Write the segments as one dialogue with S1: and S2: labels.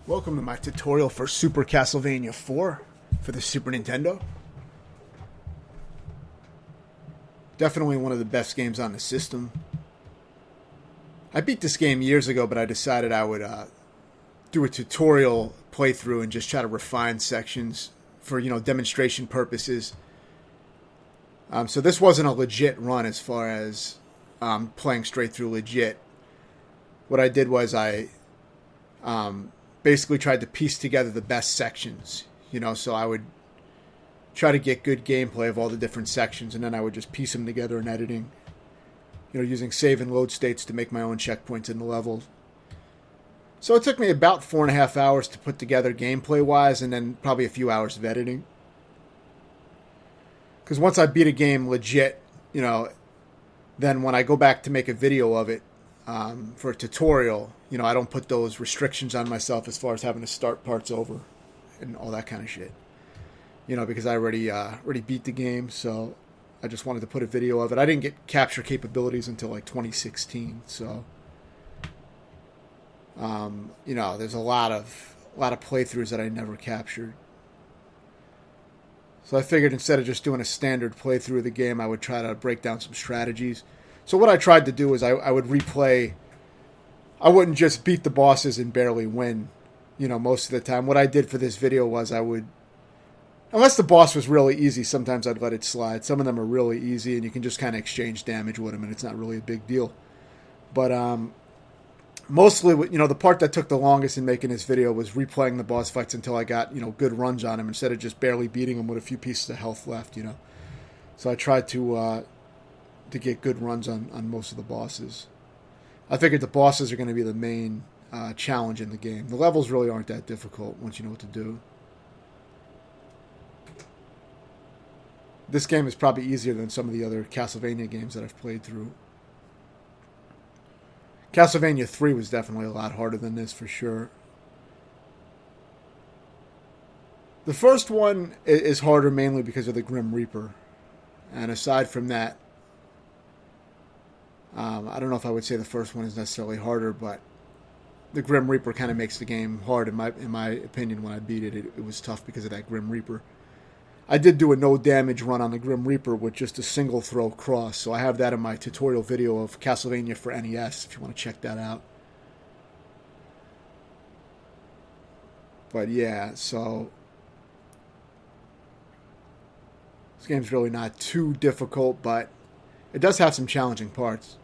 S1: Welcome to my tutorial for Super Castlevania 4 for the Super Nintendo. Definitely one of the best games on the system. I beat this game years ago, but I decided I would do a tutorial playthrough and just try to refine sections for, demonstration purposes. So this wasn't a legit run as far as playing straight through legit. What I did was I basically tried to piece together the best sections, so I would try to get good gameplay of all the different sections, and then I would just piece them together in editing, using save and load states to make my own checkpoints in the level. So it took me about 4.5 hours to put together gameplay-wise, and then probably a few hours of editing. Because once I beat a game legit, then when I go back to make a video of it, for a tutorial, I don't put those restrictions on myself as far as having to start parts over and all that kind of shit. Because I already beat the game, so I just wanted to put a video of it. I didn't get capture capabilities until like 2016, so there's a lot of playthroughs that I never captured. So I figured instead of just doing a standard playthrough of the game, I would try to break down some strategies. So what I tried to do is I would replay. I wouldn't just beat the bosses and barely win, most of the time. What I did for this video was I would, unless the boss was really easy, sometimes I'd let it slide. Some of them are really easy and you can just kind of exchange damage with them and it's not really a big deal. But mostly, the part that took the longest in making this video was replaying the boss fights until I got, good runs on them instead of just barely beating them with a few pieces of health left, So I tried to get good runs on most of the bosses. I figured the bosses are going to be the main challenge in the game. The levels really aren't that difficult once you know what to do. This game is probably easier than some of the other Castlevania games that I've played through. Castlevania 3 was definitely a lot harder than this for sure. The first one is harder mainly because of the Grim Reaper. And aside from that, I don't know if I would say the first one is necessarily harder, but the Grim Reaper kind of makes the game hard in my opinion. When I beat it, it was tough because of that Grim Reaper. I did do a no damage run on the Grim Reaper with just a single throw cross, so I have that in my tutorial video of Castlevania for NES if you want to check that out. But yeah, so this game's really not too difficult, but it does have some challenging parts.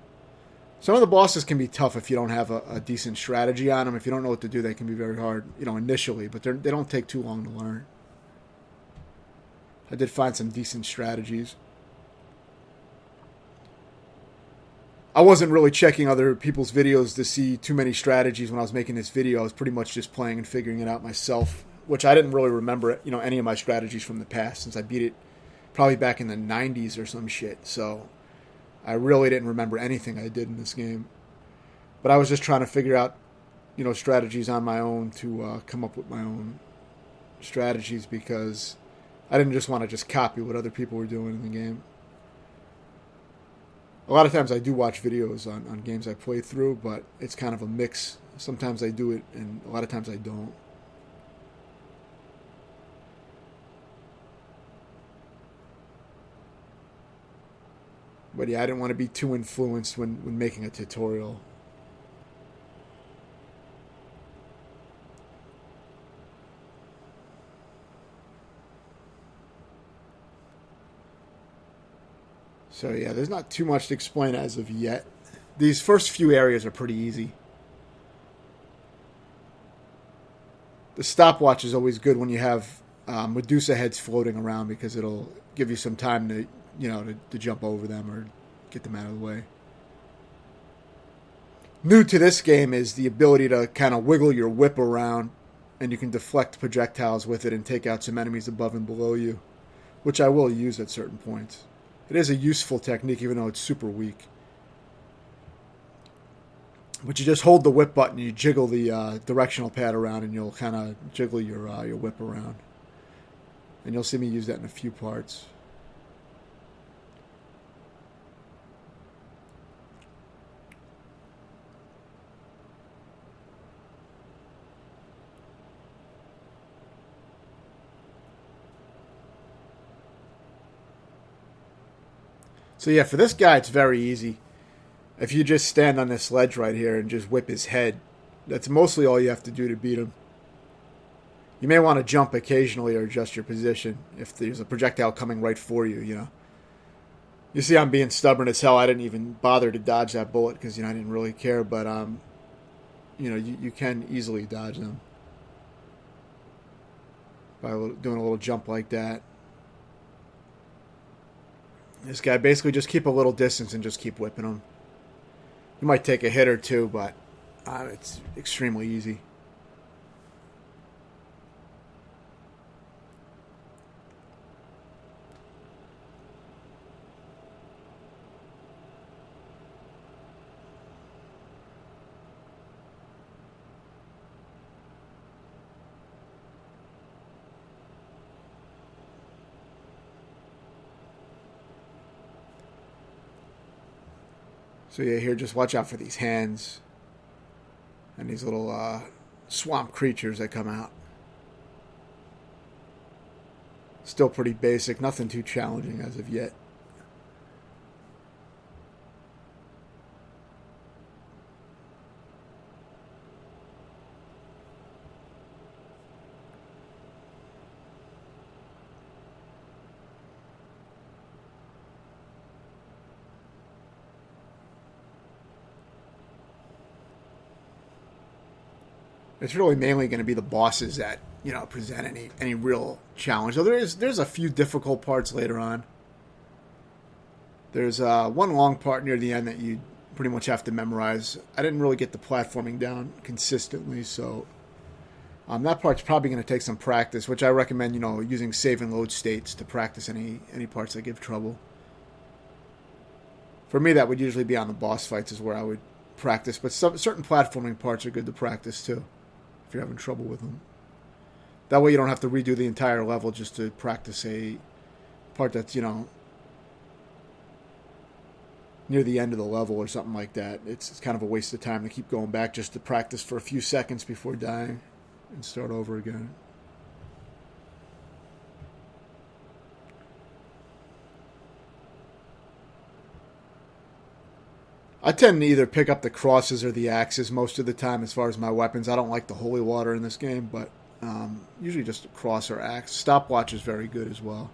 S1: Some of the bosses can be tough if you don't have a decent strategy on them. If you don't know what to do, they can be very hard, initially, but they don't take too long to learn. I did find some decent strategies. I wasn't really checking other people's videos to see too many strategies when I was making this video. I was pretty much just playing and figuring it out myself, which I didn't really remember, any of my strategies from the past since I beat it probably back in the 90s or some shit. So I really didn't remember anything I did in this game. But I was just trying to figure out, strategies on my own to come up with my own strategies because I didn't just want to just copy what other people were doing in the game. A lot of times I do watch videos on games I play through, but it's kind of a mix. Sometimes I do it, and a lot of times I don't. But yeah, I didn't want to be too influenced when making a tutorial. So yeah, there's not too much to explain as of yet. These first few areas are pretty easy. The stopwatch is always good when you have Medusa heads floating around because it'll give you some time to to jump over them or get them out of the way. New to this game is the ability to kind of wiggle your whip around and you can deflect projectiles with it and take out some enemies above and below you, which I will use at certain points. It is a useful technique even though it's super weak. But you just hold the whip button and you jiggle the directional pad around and you'll kind of jiggle your whip around. And you'll see me use that in a few parts. So yeah, for this guy, it's very easy. If you just stand on this ledge right here and just whip his head, that's mostly all you have to do to beat him. You may want to jump occasionally or adjust your position if there's a projectile coming right for you, you know. You see I'm being stubborn as hell. I didn't even bother to dodge that bullet because, I didn't really care. But, you can easily dodge them by doing a little jump like that. This guy, basically just keep a little distance and just keep whipping him. You might take a hit or two, but it's extremely easy. So yeah, here, just watch out for these hands and these little swamp creatures that come out. Still pretty basic, nothing too challenging as of yet. It's really mainly going to be the bosses that present any real challenge. Though there's a few difficult parts later on. There's one long part near the end that you pretty much have to memorize. I didn't really get the platforming down consistently, so that part's probably going to take some practice, which I recommend using save and load states to practice any parts that give trouble. For me, that would usually be on the boss fights is where I would practice, but certain platforming parts are good to practice too if you're having trouble with them. That way you don't have to redo the entire level just to practice a part that's, near the end of the level or something like that. It's kind of a waste of time to keep going back just to practice for a few seconds before dying and start over again. I tend to either pick up the crosses or the axes most of the time as far as my weapons. I don't like the holy water in this game, but usually just a cross or axe. Stopwatch is very good as well.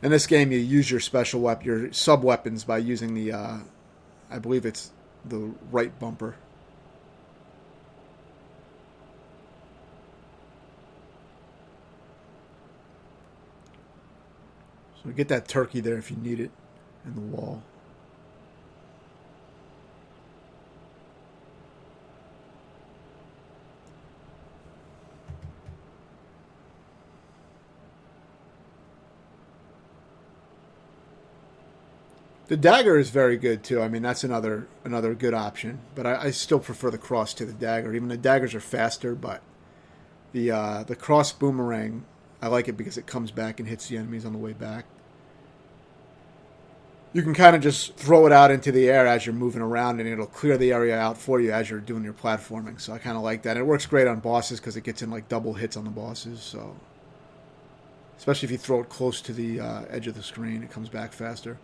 S1: In this game, you use your special weapon, your sub-weapons by using the, I believe it's the right bumper. So get that turkey there if you need it in the wall. The dagger is very good too. I mean, that's another good option. But I still prefer the cross to the dagger. Even the daggers are faster, but the cross boomerang, I like it because it comes back and hits the enemies on the way back. You can kind of just throw it out into the air as you're moving around, and it'll clear the area out for you as you're doing your platforming. So I kind of like that. And it works great on bosses because it gets in like double hits on the bosses. So especially if you throw it close to the edge of the screen, it comes back faster.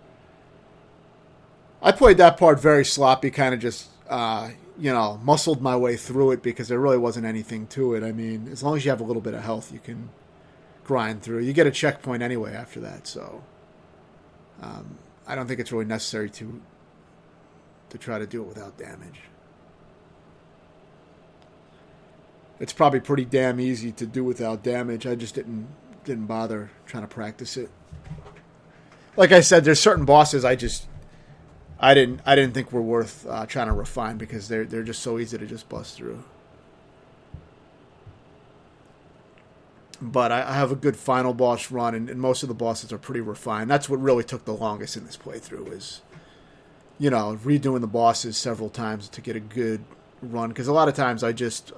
S1: I played that part very sloppy, kind of just, muscled my way through it because there really wasn't anything to it. I mean, as long as you have a little bit of health, you can grind through. You get a checkpoint anyway after that, so I don't think it's really necessary to try to do it without damage. It's probably pretty damn easy to do without damage. I just didn't bother trying to practice it. Like I said, there's certain bosses I didn't think were worth trying to refine because they're just so easy to just bust through. But I have a good final boss run, and most of the bosses are pretty refined. That's what really took the longest in this playthrough is, redoing the bosses several times to get a good run. Because a lot of times I just,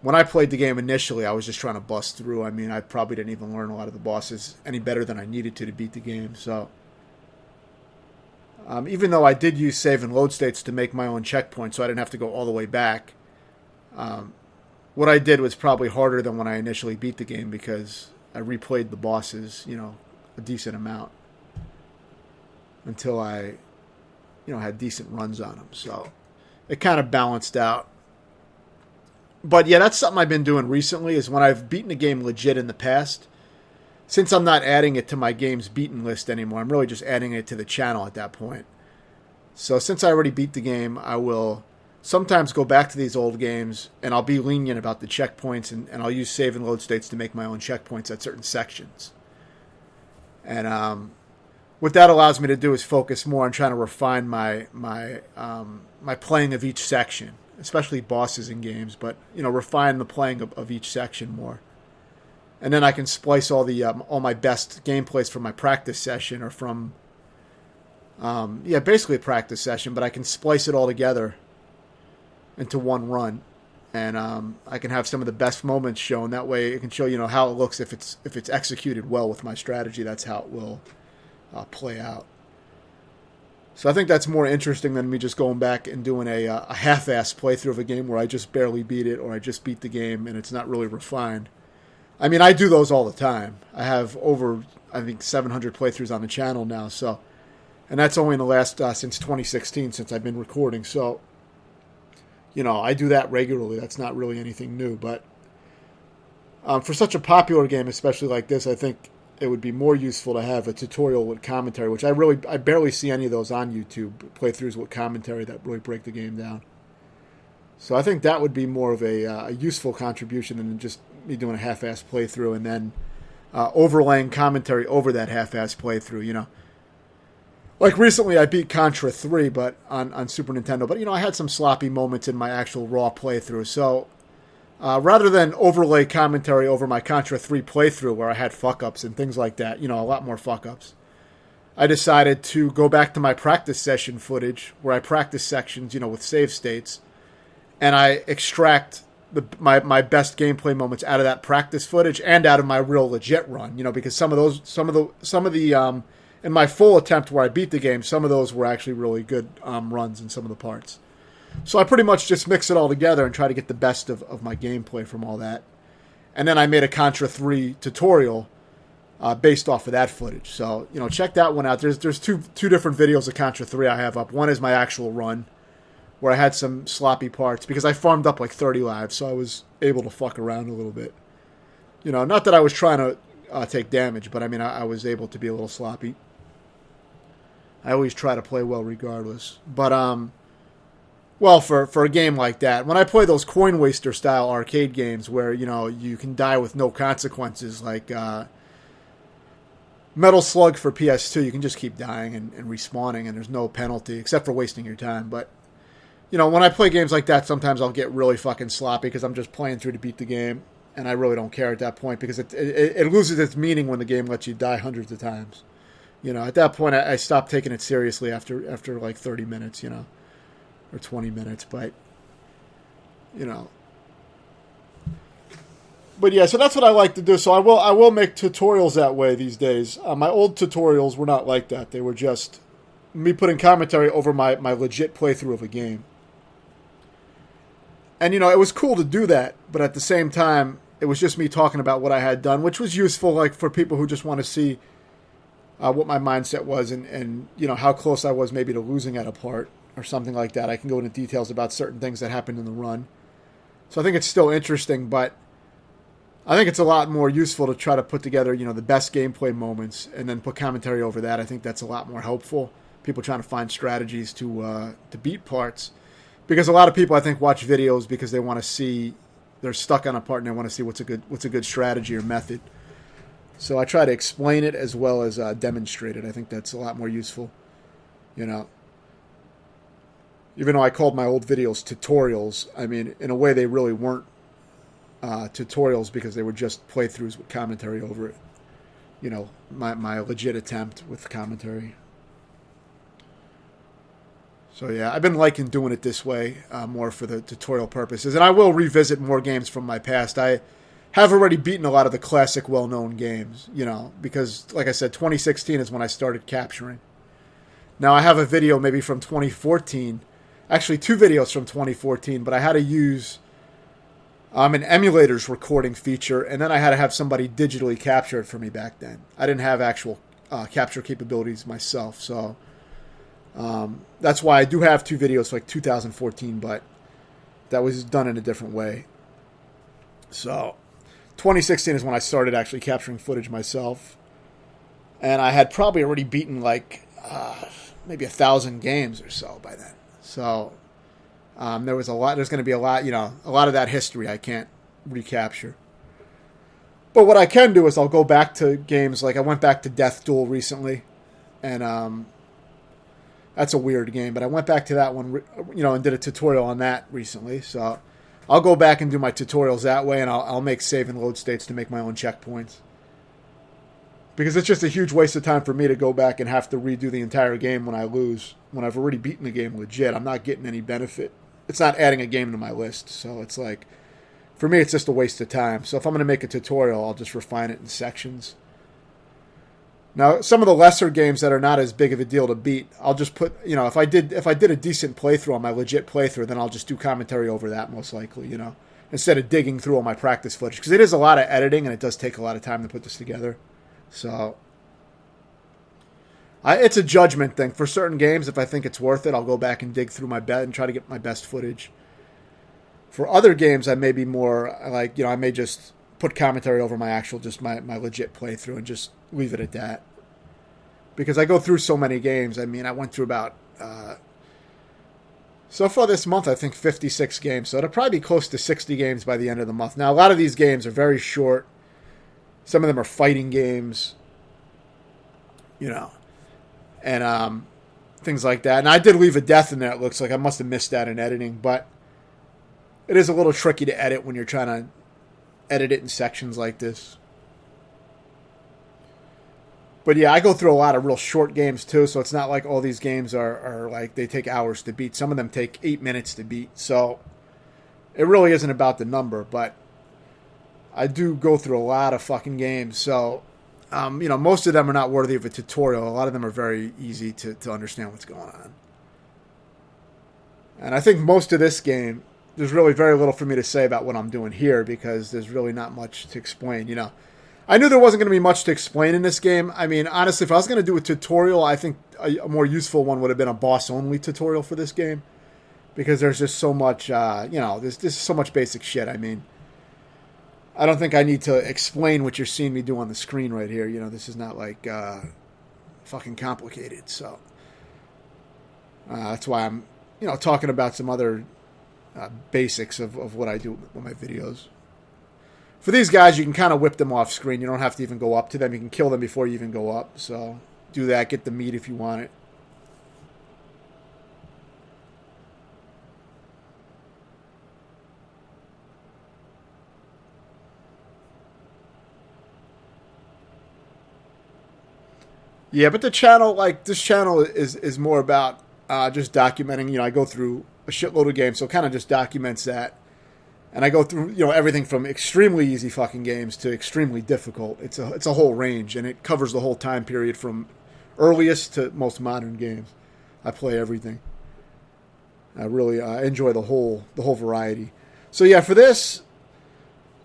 S1: when I played the game initially, I was just trying to bust through. I mean, I probably didn't even learn a lot of the bosses any better than I needed to beat the game, so... even though I did use save and load states to make my own checkpoint so I didn't have to go all the way back, what I did was probably harder than when I initially beat the game because I replayed the bosses, a decent amount. until I, had decent runs on them. So it kind of balanced out. But yeah, that's something I've been doing recently, is when I've beaten a game legit in the past, since I'm not adding it to my games beaten list anymore, I'm really just adding it to the channel at that point. So since I already beat the game, I will sometimes go back to these old games, and I'll be lenient about the checkpoints, and I'll use save and load states to make my own checkpoints at certain sections. And what that allows me to do is focus more on trying to refine my playing of each section, especially bosses in games, but refine the playing of each section more. And then I can splice all my best gameplays from my practice session, or from basically a practice session, but I can splice it all together into one run, and I can have some of the best moments shown. That way, it can show how it looks if it's executed well with my strategy. That's how it will play out. So I think that's more interesting than me just going back and doing a half-ass playthrough of a game where I just barely beat it, or I just beat the game and it's not really refined. I mean, I do those all the time. I have over, I think, 700 playthroughs on the channel now. So, and that's only in the last since 2016, since I've been recording. So, I do that regularly. That's not really anything new. But for such a popular game, especially like this, I think it would be more useful to have a tutorial with commentary, which I barely see any of those on YouTube, playthroughs with commentary that really break the game down. So I think that would be more of a useful contribution than just me doing a half-ass playthrough and then overlaying commentary over that half-ass playthrough, Like recently I beat Contra 3 but on Super Nintendo, but I had some sloppy moments in my actual raw playthrough. So rather than overlay commentary over my Contra 3 playthrough where I had fuck-ups and things like that, a lot more fuck-ups, I decided to go back to my practice session footage where I practice sections, with save states, and I extract my best gameplay moments out of that practice footage and out of my real legit run, because some of the in my full attempt where I beat the game, some of those were actually really good runs in some of the parts. So I pretty much just mix it all together and try to get the best of my gameplay from all that. And then I made a Contra 3 tutorial based off of that footage. So, check that one out. There's two different videos of Contra 3 I have up. One is my actual run, where I had some sloppy parts, because I farmed up like 30 lives, so I was able to fuck around a little bit. Not that I was trying to take damage, but I mean, I was able to be a little sloppy. I always try to play well regardless. But, well, for a game like that, when I play those coin waster style arcade games where, you can die with no consequences, like Metal Slug for PS2, you can just keep dying and respawning, and there's no penalty, except for wasting your time. But, when I play games like that, sometimes I'll get really fucking sloppy because I'm just playing through to beat the game, and I really don't care at that point, because it loses its meaning when the game lets you die hundreds of times. At that point, I stopped taking it seriously after like 30 minutes, or 20 minutes, but, But yeah, so that's what I like to do. So I will make tutorials that way these days. My old tutorials were not like that. They were just me putting commentary over my legit playthrough of a game. And, it was cool to do that, but at the same time, it was just me talking about what I had done, which was useful, like, for people who just want to see what my mindset was and how close I was maybe to losing at a part or something like that. I can go into details about certain things that happened in the run. So I think it's still interesting, but I think it's a lot more useful to try to put together, the best gameplay moments and then put commentary over that. I think that's a lot more helpful. People trying to find strategies to beat parts. Because a lot of people, I think, watch videos because they want to see, they're stuck on a part and they want to see what's a good strategy or method. So I try to explain it as well as demonstrate it. I think that's a lot more useful, Even though I called my old videos tutorials, I mean, in a way they really weren't tutorials because they were just playthroughs with commentary over it. My legit attempt with commentary. So yeah, I've been liking doing it this way more for the tutorial purposes. And I will revisit more games from my past. I have already beaten a lot of the classic well-known games, because, like I said, 2016 is when I started capturing. Now, I have a video maybe from 2014, actually 2 videos from 2014, but I had to use an emulator's recording feature, and then I had to have somebody digitally capture it for me back then. I didn't have actual capture capabilities myself, so That's why I do have 2 videos for like 2014, but that was done in a different way. So 2016 is when I started actually capturing footage myself. And I had probably already beaten like maybe 1,000 games or so by then. So there was a lot. There's going to be a lot, a lot of that history I can't recapture. But what I can do is I'll go back to games like I went back to Death Duel recently, and that's a weird game. But I went back to that one, and did a tutorial on that recently. So I'll go back and do my tutorials that way, and I'll make save and load states to make my own checkpoints. Because it's just a huge waste of time for me to go back and have to redo the entire game when I lose. When I've already beaten the game legit, I'm not getting any benefit. It's not adding a game to my list. So it's like, for me, it's just a waste of time. So if I'm going to make a tutorial, I'll just refine it in sections. Now, some of the lesser games that are not as big of a deal to beat, I'll just put, if I did a decent playthrough on my legit playthrough, then I'll just do commentary over that most likely, instead of digging through all my practice footage. Because it is a lot of editing, and it does take a lot of time to put this together. So it's a judgment thing. For certain games, if I think it's worth it, I'll go back and dig through my bed and try to get my best footage. For other games, I may be more like, I may just put commentary over my actual, just my legit playthrough and just leave it at that. Because I go through so many games. I mean, I went through about, so far this month, I think 56 games. So it'll probably be close to 60 games by the end of the month. Now, a lot of these games are very short. Some of them are fighting games, and things like that. And I did leave a death in there. It looks like I must have missed that in editing, but it is a little tricky to edit when you're trying to edit it in sections like this. But yeah, I go through a lot of real short games too, so it's not like all these games are like they take hours to beat. Some of them take 8 minutes to beat, so it really isn't about the number, but I do go through a lot of fucking games, so, most of them are not worthy of a tutorial. A lot of them are very easy to understand what's going on. And I think most of this game, there's really very little for me to say about what I'm doing here, because there's really not much to explain, I knew there wasn't going to be much to explain in this game. I mean, honestly, if I was going to do a tutorial, I think a more useful one would have been a boss-only tutorial for this game, because there's just so much, there's so much basic shit. I mean, I don't think I need to explain what you're seeing me do on the screen right here. This is not like fucking complicated. So that's why I'm, talking about some other basics of what I do with my videos. For these guys, you can kind of whip them off screen. You don't have to even go up to them. You can kill them before you even go up. So do that. Get the meat if you want it. Yeah, but the channel, this channel is more about just documenting. I go through a shitload of games, so it kind of just documents that. And I go through, everything from extremely easy fucking games to extremely difficult. It's a whole range, and it covers the whole time period from earliest to most modern games. I play everything. I really enjoy the whole variety. So yeah, for this,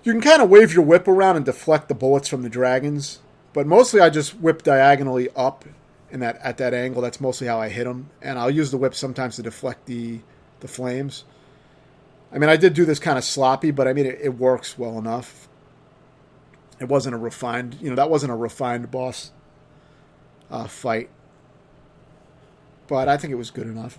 S1: you can kind of wave your whip around and deflect the bullets from the dragons. But mostly I just whip diagonally up at that angle. That's mostly how I hit them. And I'll use the whip sometimes to deflect the flames. I mean, I did do this kind of sloppy, but I mean, it works well enough. It wasn't a refined, that wasn't a refined boss fight. But I think it was good enough.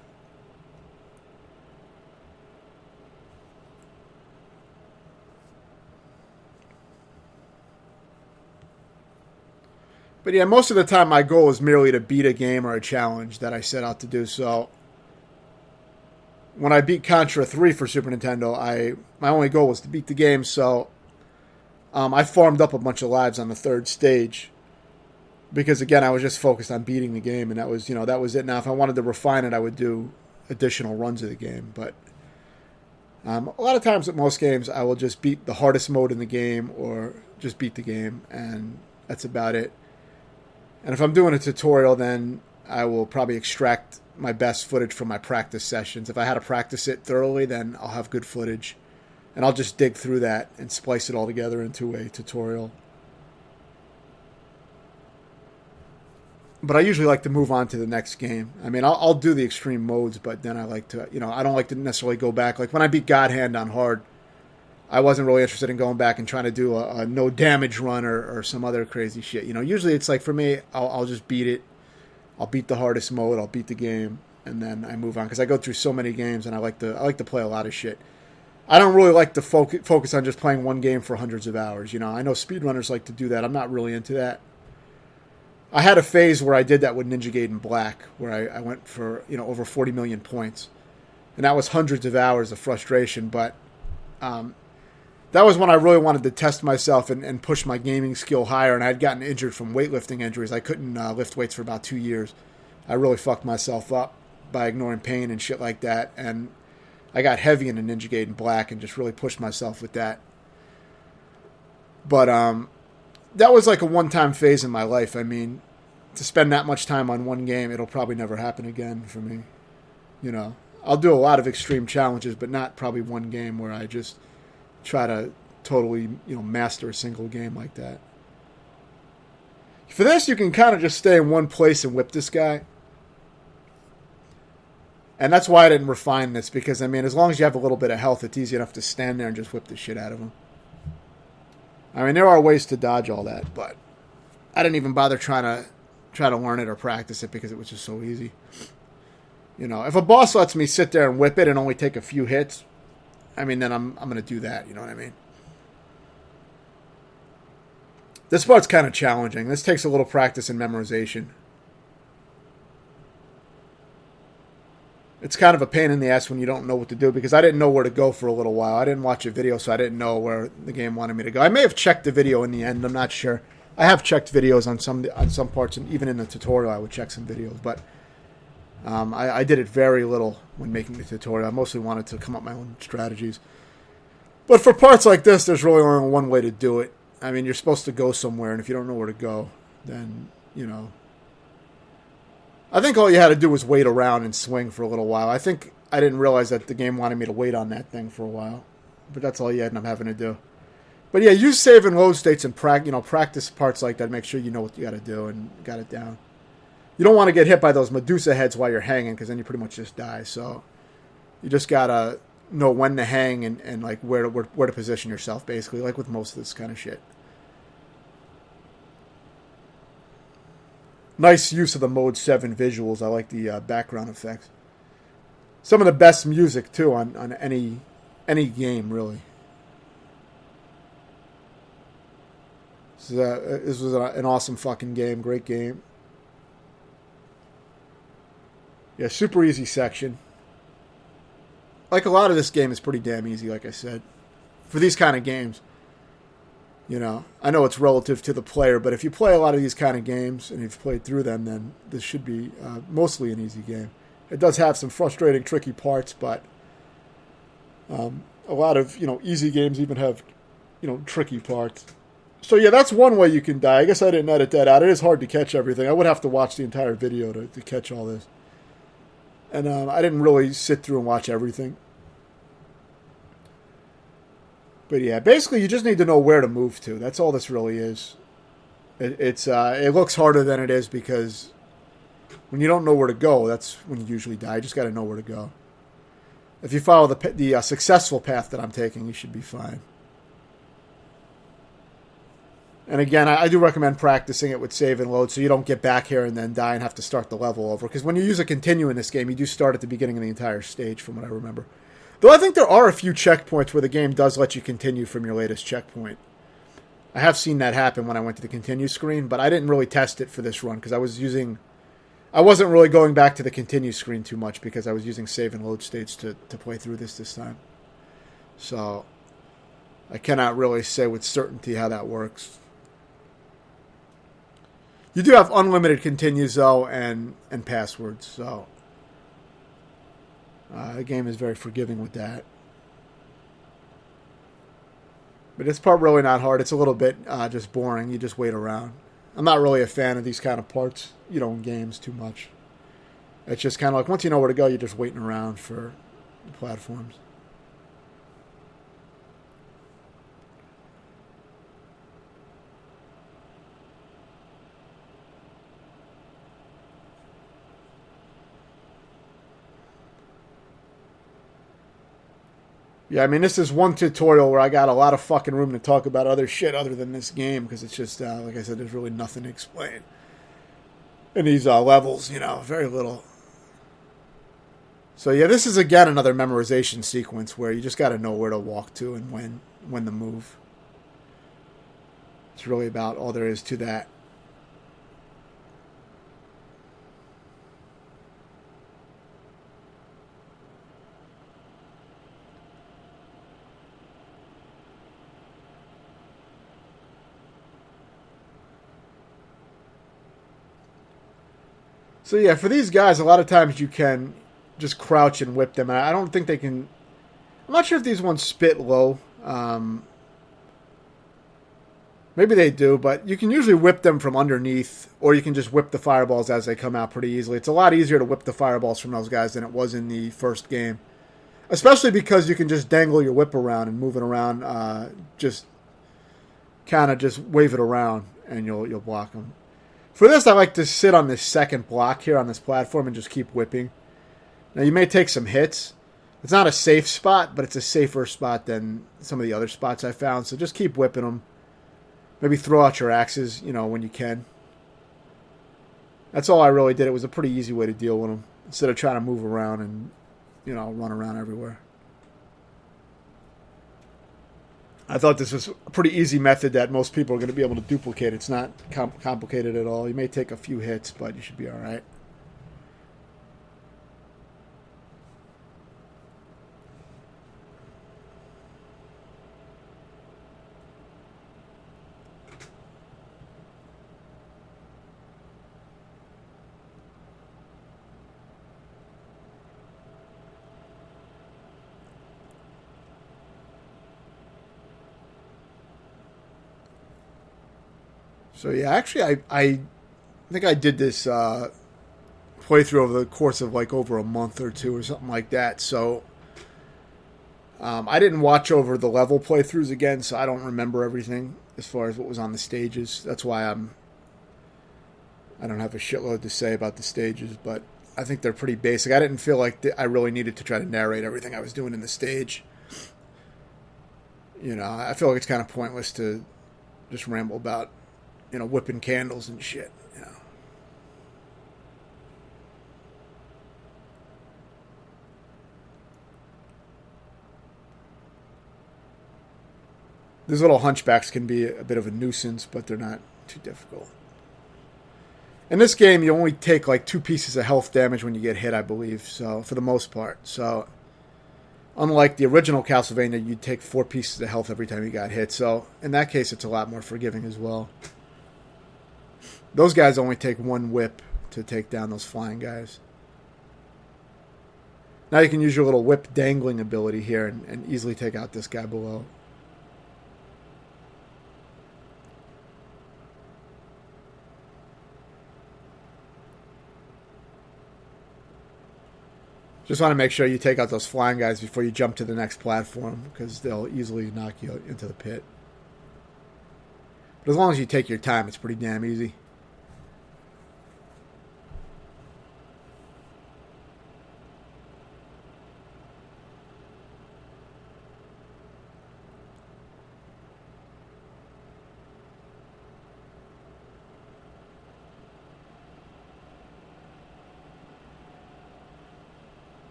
S1: But yeah, most of the time my goal is merely to beat a game or a challenge that I set out to do. So when I beat Contra 3 for Super Nintendo, my only goal was to beat the game. So I farmed up a bunch of lives on the third stage because, again, I was just focused on beating the game, and that was it. Now, if I wanted to refine it, I would do additional runs of the game. But a lot of times with most games, I will just beat the hardest mode in the game or just beat the game, and that's about it. And if I'm doing a tutorial, then I will probably extract my best footage from my practice sessions. If I had to practice it thoroughly, then I'll have good footage. And I'll just dig through that and splice it all together into a tutorial. But I usually like to move on to the next game. I mean, I'll do the extreme modes, but then I like to, I don't like to necessarily go back. Like when I beat God Hand on hard, I wasn't really interested in going back and trying to do a no damage run or some other crazy shit. Usually it's like for me, I'll just beat it. I'll beat the hardest mode. I'll beat the game, and then I move on because I go through so many games, and I like to play a lot of shit. I don't really like to focus on just playing one game for hundreds of hours. I know speedrunners like to do that. I'm not really into that. I had a phase where I did that with Ninja Gaiden Black, where I went for over 40 million points, and that was hundreds of hours of frustration. But that was when I really wanted to test myself and push my gaming skill higher, and I had gotten injured from weightlifting injuries. I couldn't lift weights for about 2 years. I really fucked myself up by ignoring pain and shit like that, and I got heavy into Ninja Gaiden Black and just really pushed myself with that. But that was like a one-time phase in my life. I mean, to spend that much time on one game, it'll probably never happen again for me. I'll do a lot of extreme challenges, but not probably one game where I just try to totally, master a single game like that. For this, you can kind of just stay in one place and whip this guy. And that's why I didn't refine this, because, I mean, as long as you have a little bit of health, it's easy enough to stand there and just whip the shit out of him. I mean, there are ways to dodge all that, but I didn't even bother trying to learn it or practice it because it was just so easy. If a boss lets me sit there and whip it and only take a few hits, I mean, then I'm going to do that, you know what I mean? This part's kind of challenging. This takes a little practice and memorization. It's kind of a pain in the ass when you don't know what to do, because I didn't know where to go for a little while. I didn't watch a video, so I didn't know where the game wanted me to go. I may have checked the video in the end. I'm not sure. I have checked videos on some parts, and even in the tutorial I would check some videos, but I did it very little when making the tutorial. I mostly wanted to come up with my own strategies. But for parts like this, there's really only one way to do it. I mean, you're supposed to go somewhere, and if you don't know where to go, then, I think all you had to do was wait around and swing for a little while. I think I didn't realize that the game wanted me to wait on that thing for a while. But that's all you ended up having to do. But yeah, use save and load states and practice parts like that. Make sure you know what you got to do and got it down. You don't want to get hit by those Medusa heads while you're hanging, because then you pretty much just die. So you just got to know when to hang and like where to position yourself, basically, like with most of this kind of shit. Nice use of the Mode 7 visuals. I like the background effects. Some of the best music, too, on any game, really. This was an awesome fucking game. Great game. Yeah, super easy section. Like, a lot of this game is pretty damn easy, like I said. For these kind of games. I know it's relative to the player, but if you play a lot of these kind of games and you've played through them, then this should be mostly an easy game. It does have some frustrating, tricky parts, but a lot of, easy games even have, tricky parts. So yeah, that's one way you can die. I guess I didn't edit that out. It is hard to catch everything. I would have to watch the entire video to catch all this. And I didn't really sit through and watch everything. But yeah, basically you just need to know where to move to. That's all this really is. It looks harder than it is because when you don't know where to go, that's when you usually die. You just got to know where to go. If you follow the successful path that I'm taking, you should be fine. And again, I do recommend practicing it with save and load so you don't get back here and then die and have to start the level over. Because when you use a continue in this game, you do start at the beginning of the entire stage, from what I remember. Though I think there are a few checkpoints where the game does let you continue from your latest checkpoint. I have seen that happen when I went to the continue screen, but I didn't really test it for this run because I wasn't really going back to the continue screen too much because I was using save and load states to play through this time. So I cannot really say with certainty how that works. You do have unlimited continues, though, and passwords, so the game is very forgiving with that. But it's part really not hard. It's a little bit just boring. You just wait around. I'm not really a fan of these kind of parts, in games too much. It's just kind of like once you know where to go, you're just waiting around for the platforms. Yeah, I mean, this is one tutorial where I got a lot of fucking room to talk about other shit other than this game, because it's just, like I said, there's really nothing to explain. In these levels, very little. So yeah, this is again another memorization sequence where you just got to know where to walk to and when to move. It's really about all there is to that. So yeah, for these guys, a lot of times you can just crouch and whip them. I don't think they can. I'm not sure if these ones spit low. Maybe they do, but you can usually whip them from underneath, or you can just whip the fireballs as they come out pretty easily. It's a lot easier to whip the fireballs from those guys than it was in the first game. Especially because you can just dangle your whip around and move it around, just kind of just wave it around, and you'll block them. For this, I like to sit on this second block here on this platform and just keep whipping. Now, you may take some hits. It's not a safe spot, but it's a safer spot than some of the other spots I found. So just keep whipping them. Maybe throw out your axes, when you can. That's all I really did. It was a pretty easy way to deal with them, instead of trying to move around and, run around everywhere. I thought this was a pretty easy method that most people are going to be able to duplicate. It's not complicated at all. You may take a few hits, but you should be all right. So yeah, actually, I think I did this playthrough over the course of like over a month or two or something like that. So I didn't watch over the level playthroughs again, so I don't remember everything as far as what was on the stages. That's why I don't have a shitload to say about the stages, but I think they're pretty basic. I didn't feel like I really needed to try to narrate everything I was doing in the stage. I feel like it's kind of pointless to just ramble about whipping candles and shit, These little hunchbacks can be a bit of a nuisance, but they're not too difficult. In this game, you only take like 2 pieces of health damage when you get hit, I believe, so for the most part. So, unlike the original Castlevania, you'd take 4 pieces of health every time you got hit. So, in that case, it's a lot more forgiving as well. Those guys only take 1 whip to take down those flying guys. Now you can use your little whip dangling ability here and easily take out this guy below. Just want to make sure you take out those flying guys before you jump to the next platform, because they'll easily knock you into the pit. But as long as you take your time, it's pretty damn easy.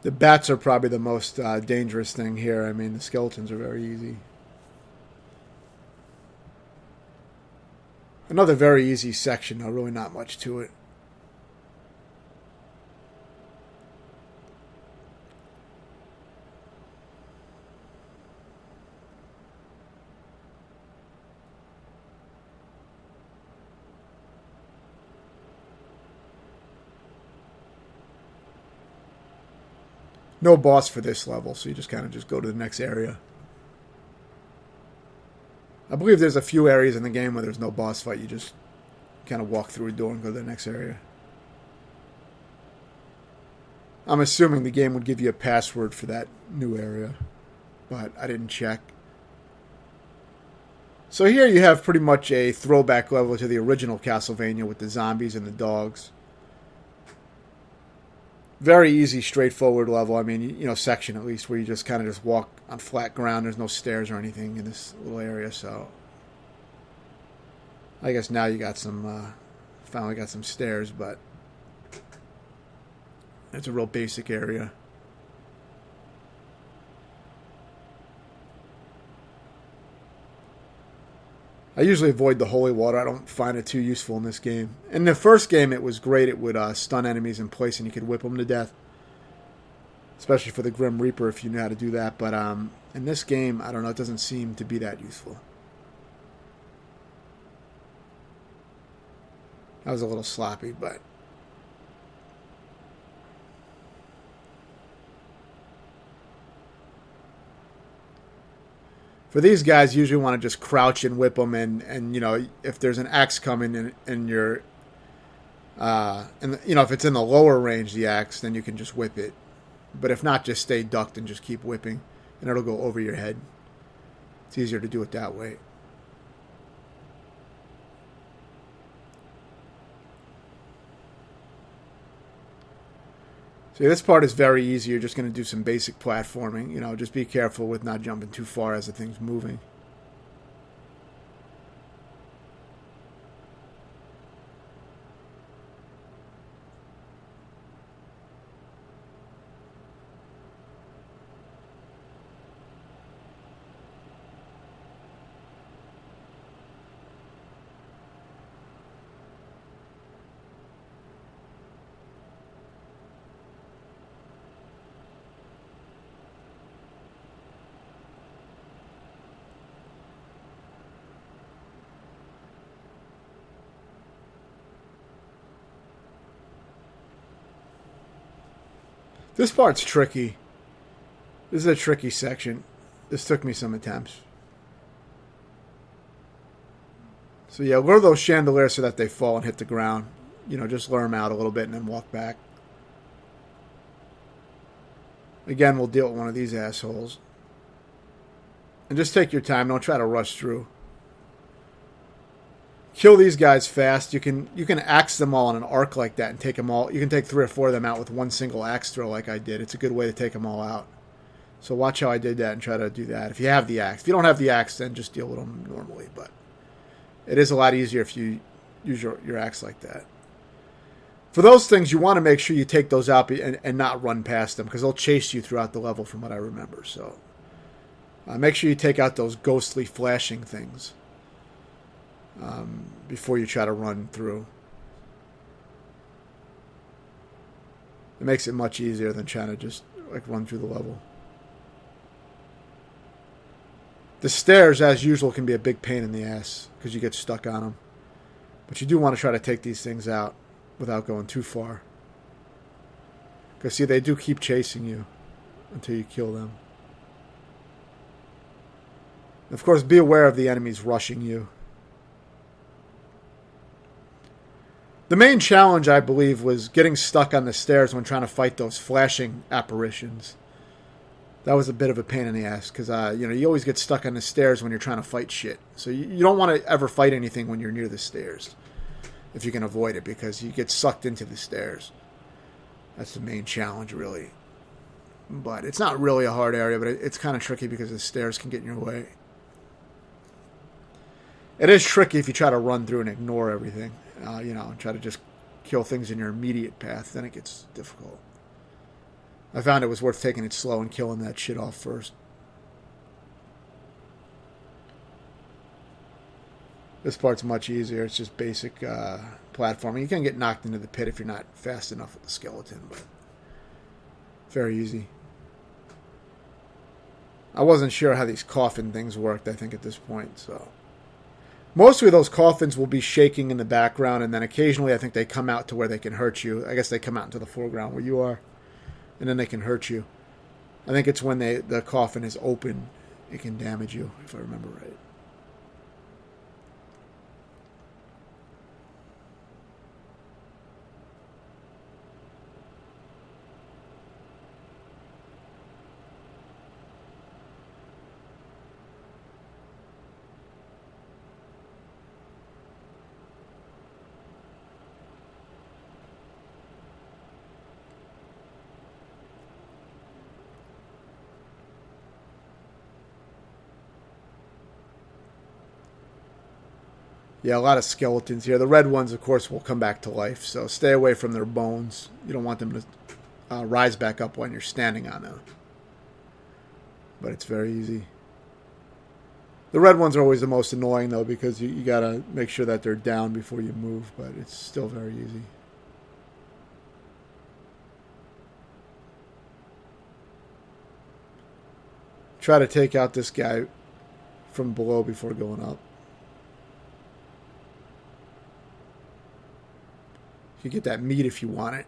S1: The bats are probably the most dangerous thing here. I mean, the skeletons are very easy. Another very easy section, though. Really not much to it. No boss for this level, so you just kind of just go to the next area. I believe there's a few areas in the game where there's no boss fight. You just kind of walk through a door and go to the next area. I'm assuming the game would give you a password for that new area, but I didn't check. So here you have pretty much a throwback level to the original Castlevania with the zombies and the dogs. Very easy, straightforward level. I mean, you know, section at least, where you just kind of just walk on flat ground. There's no stairs or anything in this little area, so I guess now you got some, finally got some stairs, but it's a real basic area. I usually avoid the holy water. I don't find it too useful in this game. In the first game, it was great. It would stun enemies in place and you could whip them to death. Especially for the Grim Reaper if you knew how to do that. But in this game, I don't know, it doesn't seem to be that useful. That was a little sloppy, but... For these guys, you usually want to just crouch and whip them, and you know, if there's an axe coming and you're, and you know, if it's in the lower range, the axe, then you can just whip it. But if not, just stay ducked and just keep whipping, and it'll go over your head. It's easier to do it that way. See, this part is very easy. You're just going to do some basic platforming. You know, just be careful with not jumping too far as the thing's moving. This part's tricky. This is a tricky section. This took me some attempts. So yeah, lure those chandeliers so that they fall and hit the ground. You know, just lure them out a little bit and then walk back. Again, we'll deal with one of these assholes. And just take your time. Don't try to rush through. Kill these guys fast. You can axe them all in an arc like that and take them all. You can take 3 or 4 of them out with one single axe throw like I did. It's a good way to take them all out. So watch how I did that and try to do that. If you have the axe. If you don't have the axe, then just deal with them normally. But it is a lot easier if you use your axe like that. For those things, you want to make sure you take those out and not run past them because they'll chase you throughout the level from what I remember. So make sure you take out those ghostly flashing things. Before you try to run through. It makes it much easier than trying to just like run through the level. The stairs, as usual, can be a big pain in the ass because you get stuck on them. But you do want to try to take these things out without going too far. Because see, they do keep chasing you until you kill them. Of course, be aware of the enemies rushing you. The main challenge, I believe, was getting stuck on the stairs when trying to fight those flashing apparitions. That was a bit of a pain in the ass, because you know, you always get stuck on the stairs when you're trying to fight shit. So you don't want to ever fight anything when you're near the stairs, if you can avoid it, because you get sucked into the stairs. That's the main challenge, really. But it's not really a hard area, but it's kind of tricky because the stairs can get in your way. It is tricky if you try to run through and ignore everything. You know, and try to just kill things in your immediate path. Then it gets difficult. I found it was worth taking it slow and killing that shit off first. This part's much easier. It's just basic platforming. You can get knocked into the pit if you're not fast enough with the skeleton, but very easy. I wasn't sure how these coffin things worked, I think, at this point, so... Mostly those coffins will be shaking in the background, and then occasionally I think they come out to where they can hurt you. I guess they come out into the foreground where you are, and then they can hurt you. I think it's when the coffin is open, it can damage you, if I remember right. Yeah, a lot of skeletons here. The red ones, of course, will come back to life, so stay away from their bones. You don't want them to rise back up when you're standing on them. But it's very easy. The red ones are always the most annoying, though, because you got to make sure that they're down before you move, but it's still very easy. Try to take out this guy from below before going up. You get that meat if you want it.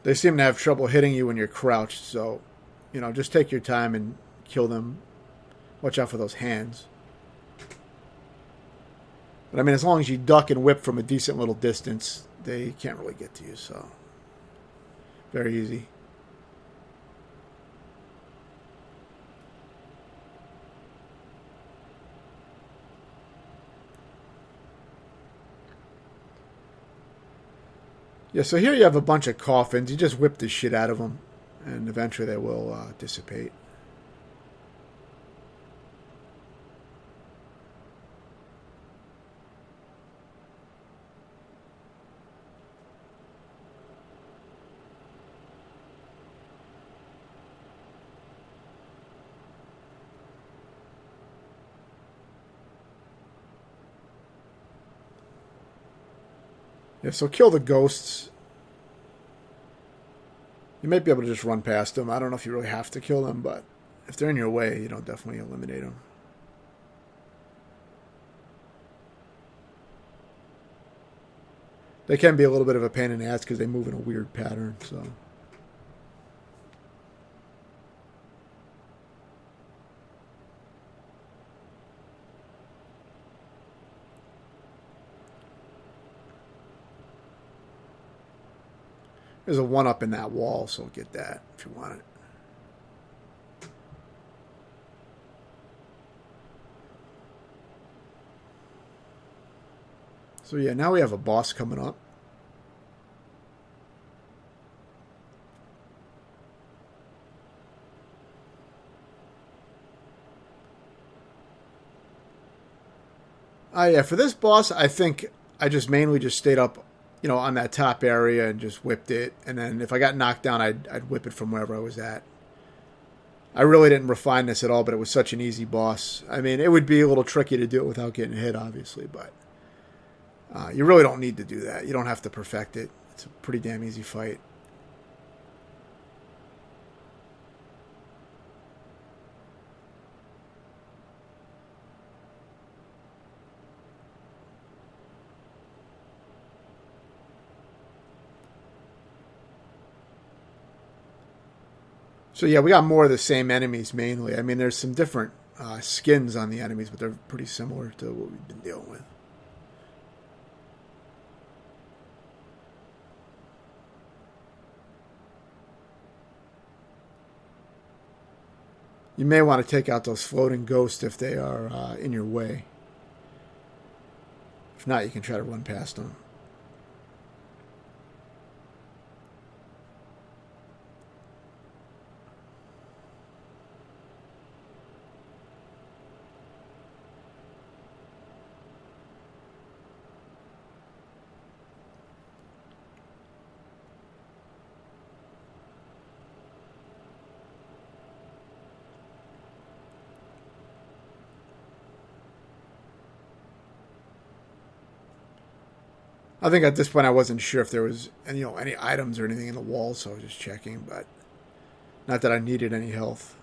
S1: They seem to have trouble hitting you when you're crouched, so, just take your time and kill them. Watch out for those hands. But, I mean, as long as you duck and whip from a decent little distance, they can't really get to you, so. Very easy. Yeah, so here you have a bunch of coffins. You just whip the shit out of them, and eventually they will dissipate. Yeah, so kill the ghosts. You might be able to just run past them. I don't know if you really have to kill them, but if they're in your way, definitely eliminate them. They can be a little bit of a pain in the ass because they move in a weird pattern, so. There's a 1-up in that wall, so get that if you want it. So yeah, now we have a boss coming up. Yeah, for this boss, I think I just mainly just stayed up on that top area and just whipped it. And then if I got knocked down, I'd whip it from wherever I was at. I really didn't refine this at all, but it was such an easy boss. I mean, it would be a little tricky to do it without getting hit, obviously, but you really don't need to do that. You don't have to perfect it. It's a pretty damn easy fight. So yeah, we got more of the same enemies mainly. I mean, there's some different skins on the enemies, but they're pretty similar to what we've been dealing with. You may want to take out those floating ghosts if they are in your way. If not, you can try to run past them. I think at this point I wasn't sure if there was any items or anything in the wall, so I was just checking, but not that I needed any health.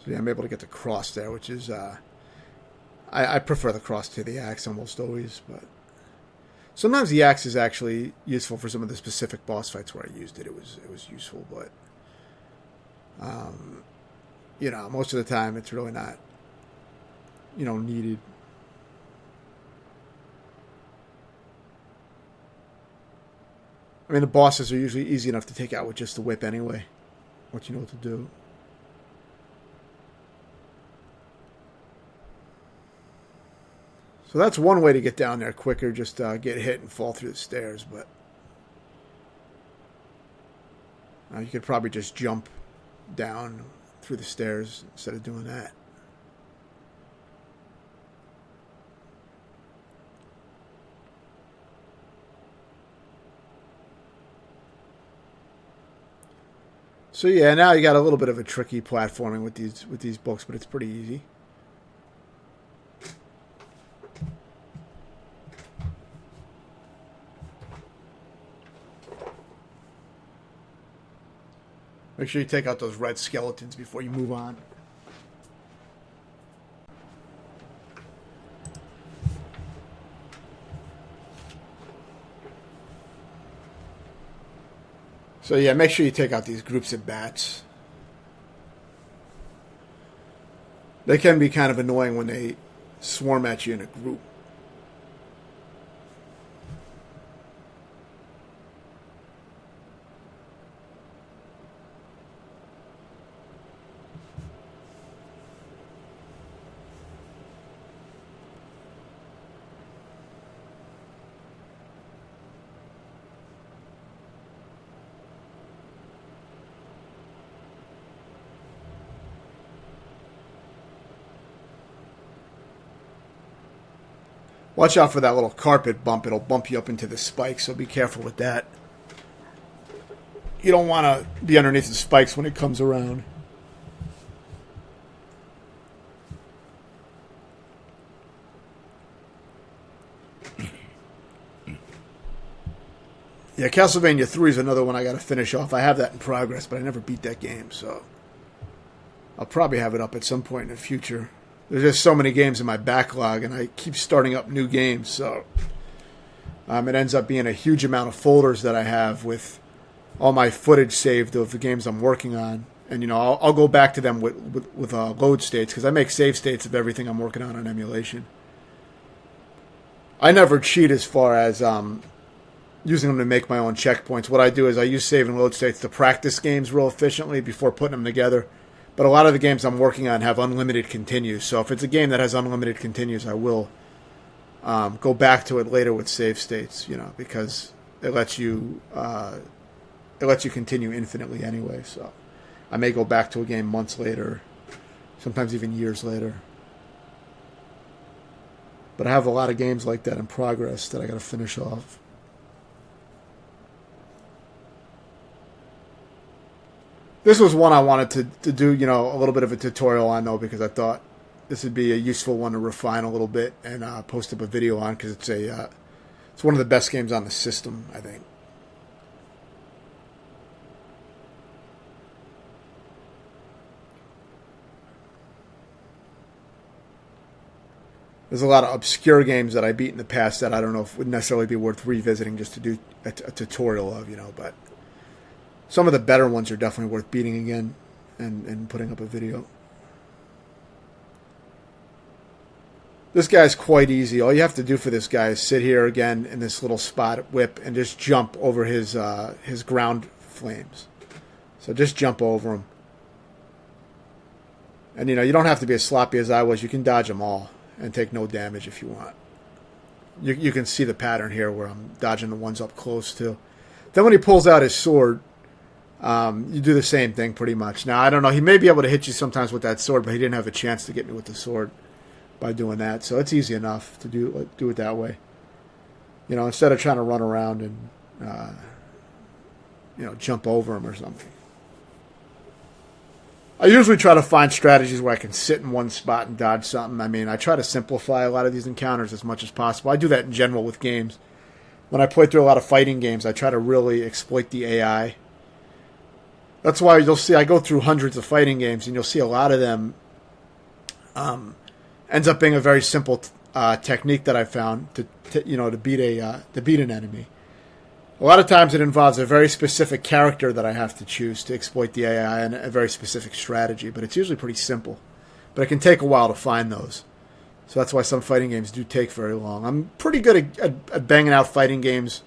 S1: So yeah, I'm able to get the cross there, which is I prefer the cross to the axe almost always, but sometimes the axe is actually useful for some of the specific boss fights where I used it. It was useful, but most of the time it's really not, needed. I mean, the bosses are usually easy enough to take out with just the whip anyway, once you know what to do. So that's one way to get down there quicker, just get hit and fall through the stairs. But you could probably just jump down through the stairs instead of doing that. So yeah, now you got a little bit of a tricky platforming with these books, but it's pretty easy. Make sure you take out those red skeletons before you move on. So yeah, make sure you take out these groups of bats. They can be kind of annoying when they swarm at you in a group. Watch out for that little carpet bump. It'll bump you up into the spikes, so be careful with that. You don't want to be underneath the spikes when it comes around. Yeah, Castlevania 3 is another one I got to finish off. I have that in progress, but I never beat that game, so I'll probably have it up at some point in the future. There's just so many games in my backlog, and I keep starting up new games, so it ends up being a huge amount of folders that I have with all my footage saved of the games I'm working on. And, you know, I'll go back to them with load states, because I make save states of everything I'm working on emulation. I never cheat as far as using them to make my own checkpoints. What I do is I use save and load states to practice games real efficiently before putting them together. But a lot of the games I'm working on have unlimited continues. So if it's a game that has unlimited continues, I will go back to it later with save states, you know, because it lets you continue infinitely anyway. So I may go back to a game months later, sometimes even years later. But I have a lot of games like that in progress that I got to finish off. This was one I wanted to do, you know, a little bit of a tutorial on, though, because I thought this would be a useful one to refine a little bit and post up a video on, because it's one of the best games on the system, I think. There's a lot of obscure games that I beat in the past that I don't know if would necessarily be worth revisiting just to do a tutorial of, you know, but some of the better ones are definitely worth beating again and putting up a video. This guy's quite easy. All you have to do for this guy is sit here again in this little spot whip and just jump over his ground flames. So just jump over him. And, you know, you don't have to be as sloppy as I was. You can dodge them all and take no damage if you want. You can see the pattern here where I'm dodging the ones up close too. Then when he pulls out his sword, you do the same thing pretty much. Now, I don't know. He may be able to hit you sometimes with that sword, but he didn't have a chance to get me with the sword by doing that. So it's easy enough to do it that way. You know, instead of trying to run around and, you know, jump over him or something. I usually try to find strategies where I can sit in one spot and dodge something. I mean, I try to simplify a lot of these encounters as much as possible. I do that in general with games. When I play through a lot of fighting games, I try to really exploit the AI. That's why you'll see I go through hundreds of fighting games, and you'll see a lot of them ends up being a very simple technique that I found to beat an enemy. A lot of times it involves a very specific character that I have to choose to exploit the AI and a very specific strategy, but it's usually pretty simple. But it can take a while to find those. So that's why some fighting games do take very long. I'm pretty good at banging out fighting games,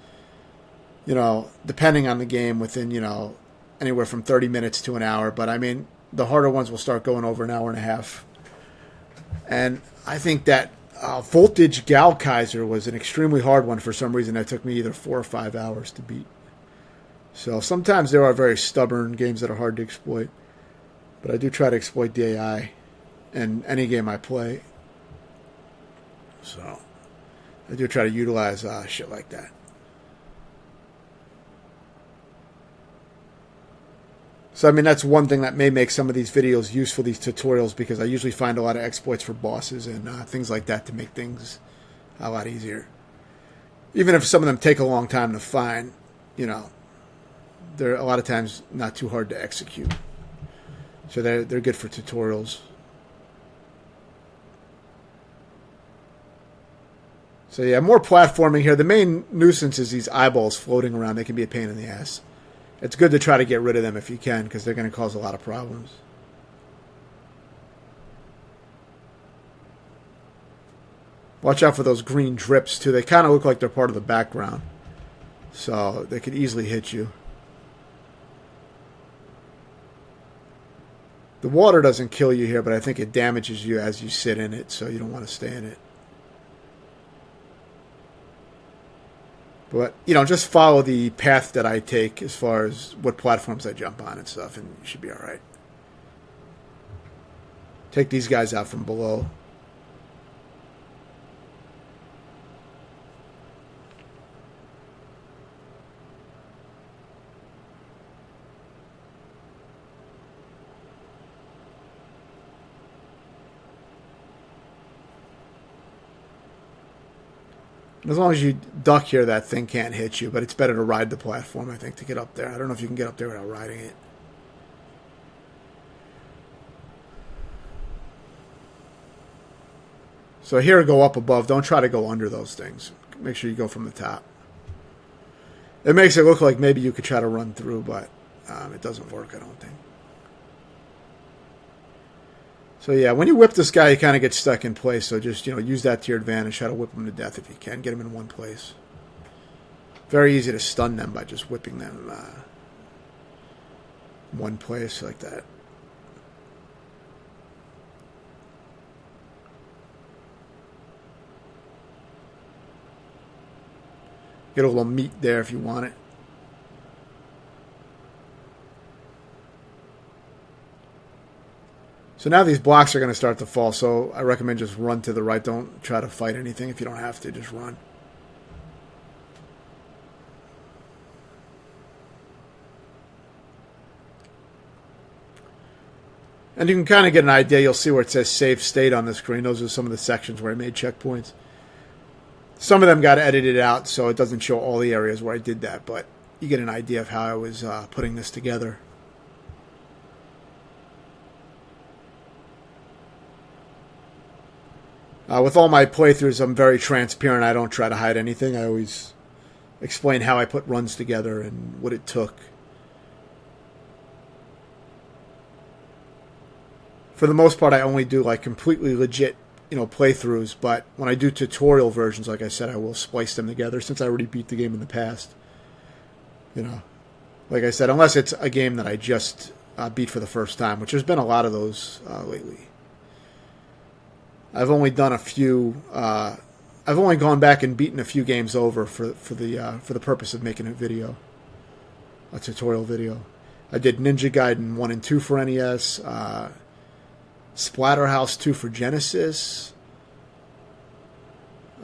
S1: you know, depending on the game, within, you know, anywhere from 30 minutes to an hour. But, I mean, the harder ones will start going over an hour and a half. And I think that Voltage Gal Kaiser was an extremely hard one for some reason. That took me either 4 or 5 hours to beat. So sometimes there are very stubborn games that are hard to exploit. But I do try to exploit the AI in any game I play. So I do try to utilize shit like that. So, I mean, that's one thing that may make some of these videos useful, these tutorials, because I usually find a lot of exploits for bosses and things like that to make things a lot easier. Even if some of them take a long time to find, you know, they're a lot of times not too hard to execute. So they're good for tutorials. So yeah, more platforming here. The main nuisance is these eyeballs floating around. They can be a pain in the ass. It's good to try to get rid of them if you can, because they're going to cause a lot of problems. Watch out for those green drips, too. They kind of look like they're part of the background. So they could easily hit you. The water doesn't kill you here, but I think it damages you as you sit in it, so you don't want to stay in it. But, you know, just follow the path that I take as far as what platforms I jump on and stuff, and you should be all right. Take these guys out from below. As long as you duck here, that thing can't hit you, but it's better to ride the platform, I think, to get up there. I don't know if you can get up there without riding it. So here, go up above. Don't try to go under those things. Make sure you go from the top. It makes it look like maybe you could try to run through, but it doesn't work, I don't think. So yeah, when you whip this guy, you kind of get stuck in place. So just, you know, use that to your advantage. Try to whip him to death if you can. Get him in one place. Very easy to stun them by just whipping them in one place like that. Get a little meat there if you want it. So now these blocks are going to start to fall, so I recommend just run to the right. Don't try to fight anything if you don't have to. Just run. And you can kind of get an idea. You'll see where it says save state on the screen. Those are some of the sections where I made checkpoints. Some of them got edited out, so it doesn't show all the areas where I did that, but you get an idea of how I was putting this together. With all my playthroughs, I'm very transparent. I don't try to hide anything. I always explain how I put runs together and what it took. For the most part, I only do like completely legit, you know, playthroughs. But when I do tutorial versions, like I said, I will splice them together since I already beat the game in the past. You know, like I said, unless it's a game that I just beat for the first time, which there's been a lot of those lately. I've only done a few. I've only gone back and beaten a few games over for the purpose of making a video, a tutorial video. I did Ninja Gaiden 1 and 2 for NES, Splatterhouse 2 for Genesis,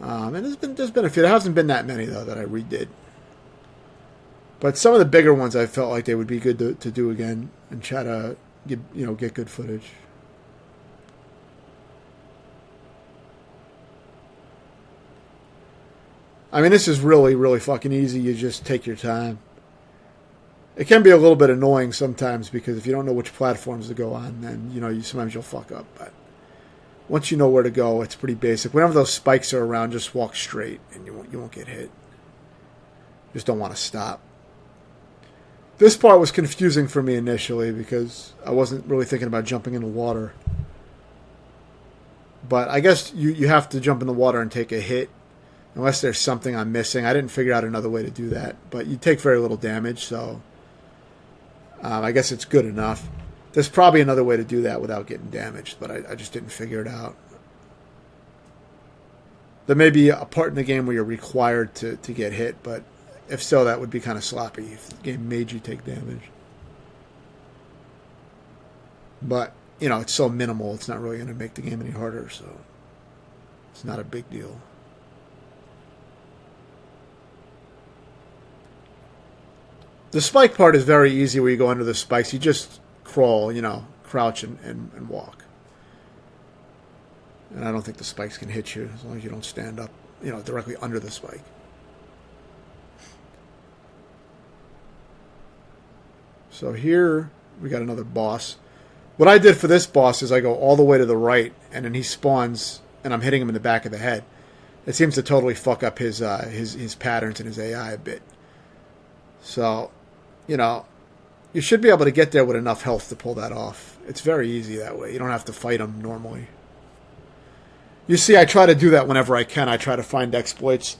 S1: and there's been a few. There hasn't been that many though that I redid. But some of the bigger ones I felt like they would be good to do again and try to get good footage. I mean, this is really, really fucking easy. You just take your time. It can be a little bit annoying sometimes because if you don't know which platforms to go on, then, sometimes you'll fuck up. But once you know where to go, it's pretty basic. Whenever those spikes are around, just walk straight and you won't get hit. Just don't want to stop. This part was confusing for me initially because I wasn't really thinking about jumping in the water. But I guess you have to jump in the water and take a hit. Unless there's something I'm missing. I didn't figure out another way to do that. But you take very little damage, so I guess it's good enough. There's probably another way to do that without getting damaged, but I just didn't figure it out. There may be a part in the game where you're required to get hit, but if so, that would be kind of sloppy if the game made you take damage. But, you know, it's so minimal, it's not really going to make the game any harder, so it's not a big deal. The spike part is very easy where you go under the spikes. You just crawl, you know, crouch and walk. And I don't think the spikes can hit you as long as you don't stand up, you know, directly under the spike. So here we got another boss. What I did for this boss is I go all the way to the right, and then he spawns, and I'm hitting him in the back of the head. It seems to totally fuck up his patterns and his AI a bit. So, you know, you should be able to get there with enough health to pull that off. It's very easy that way. You don't have to fight him normally. You see, I try to do that whenever I can. I try to find exploits.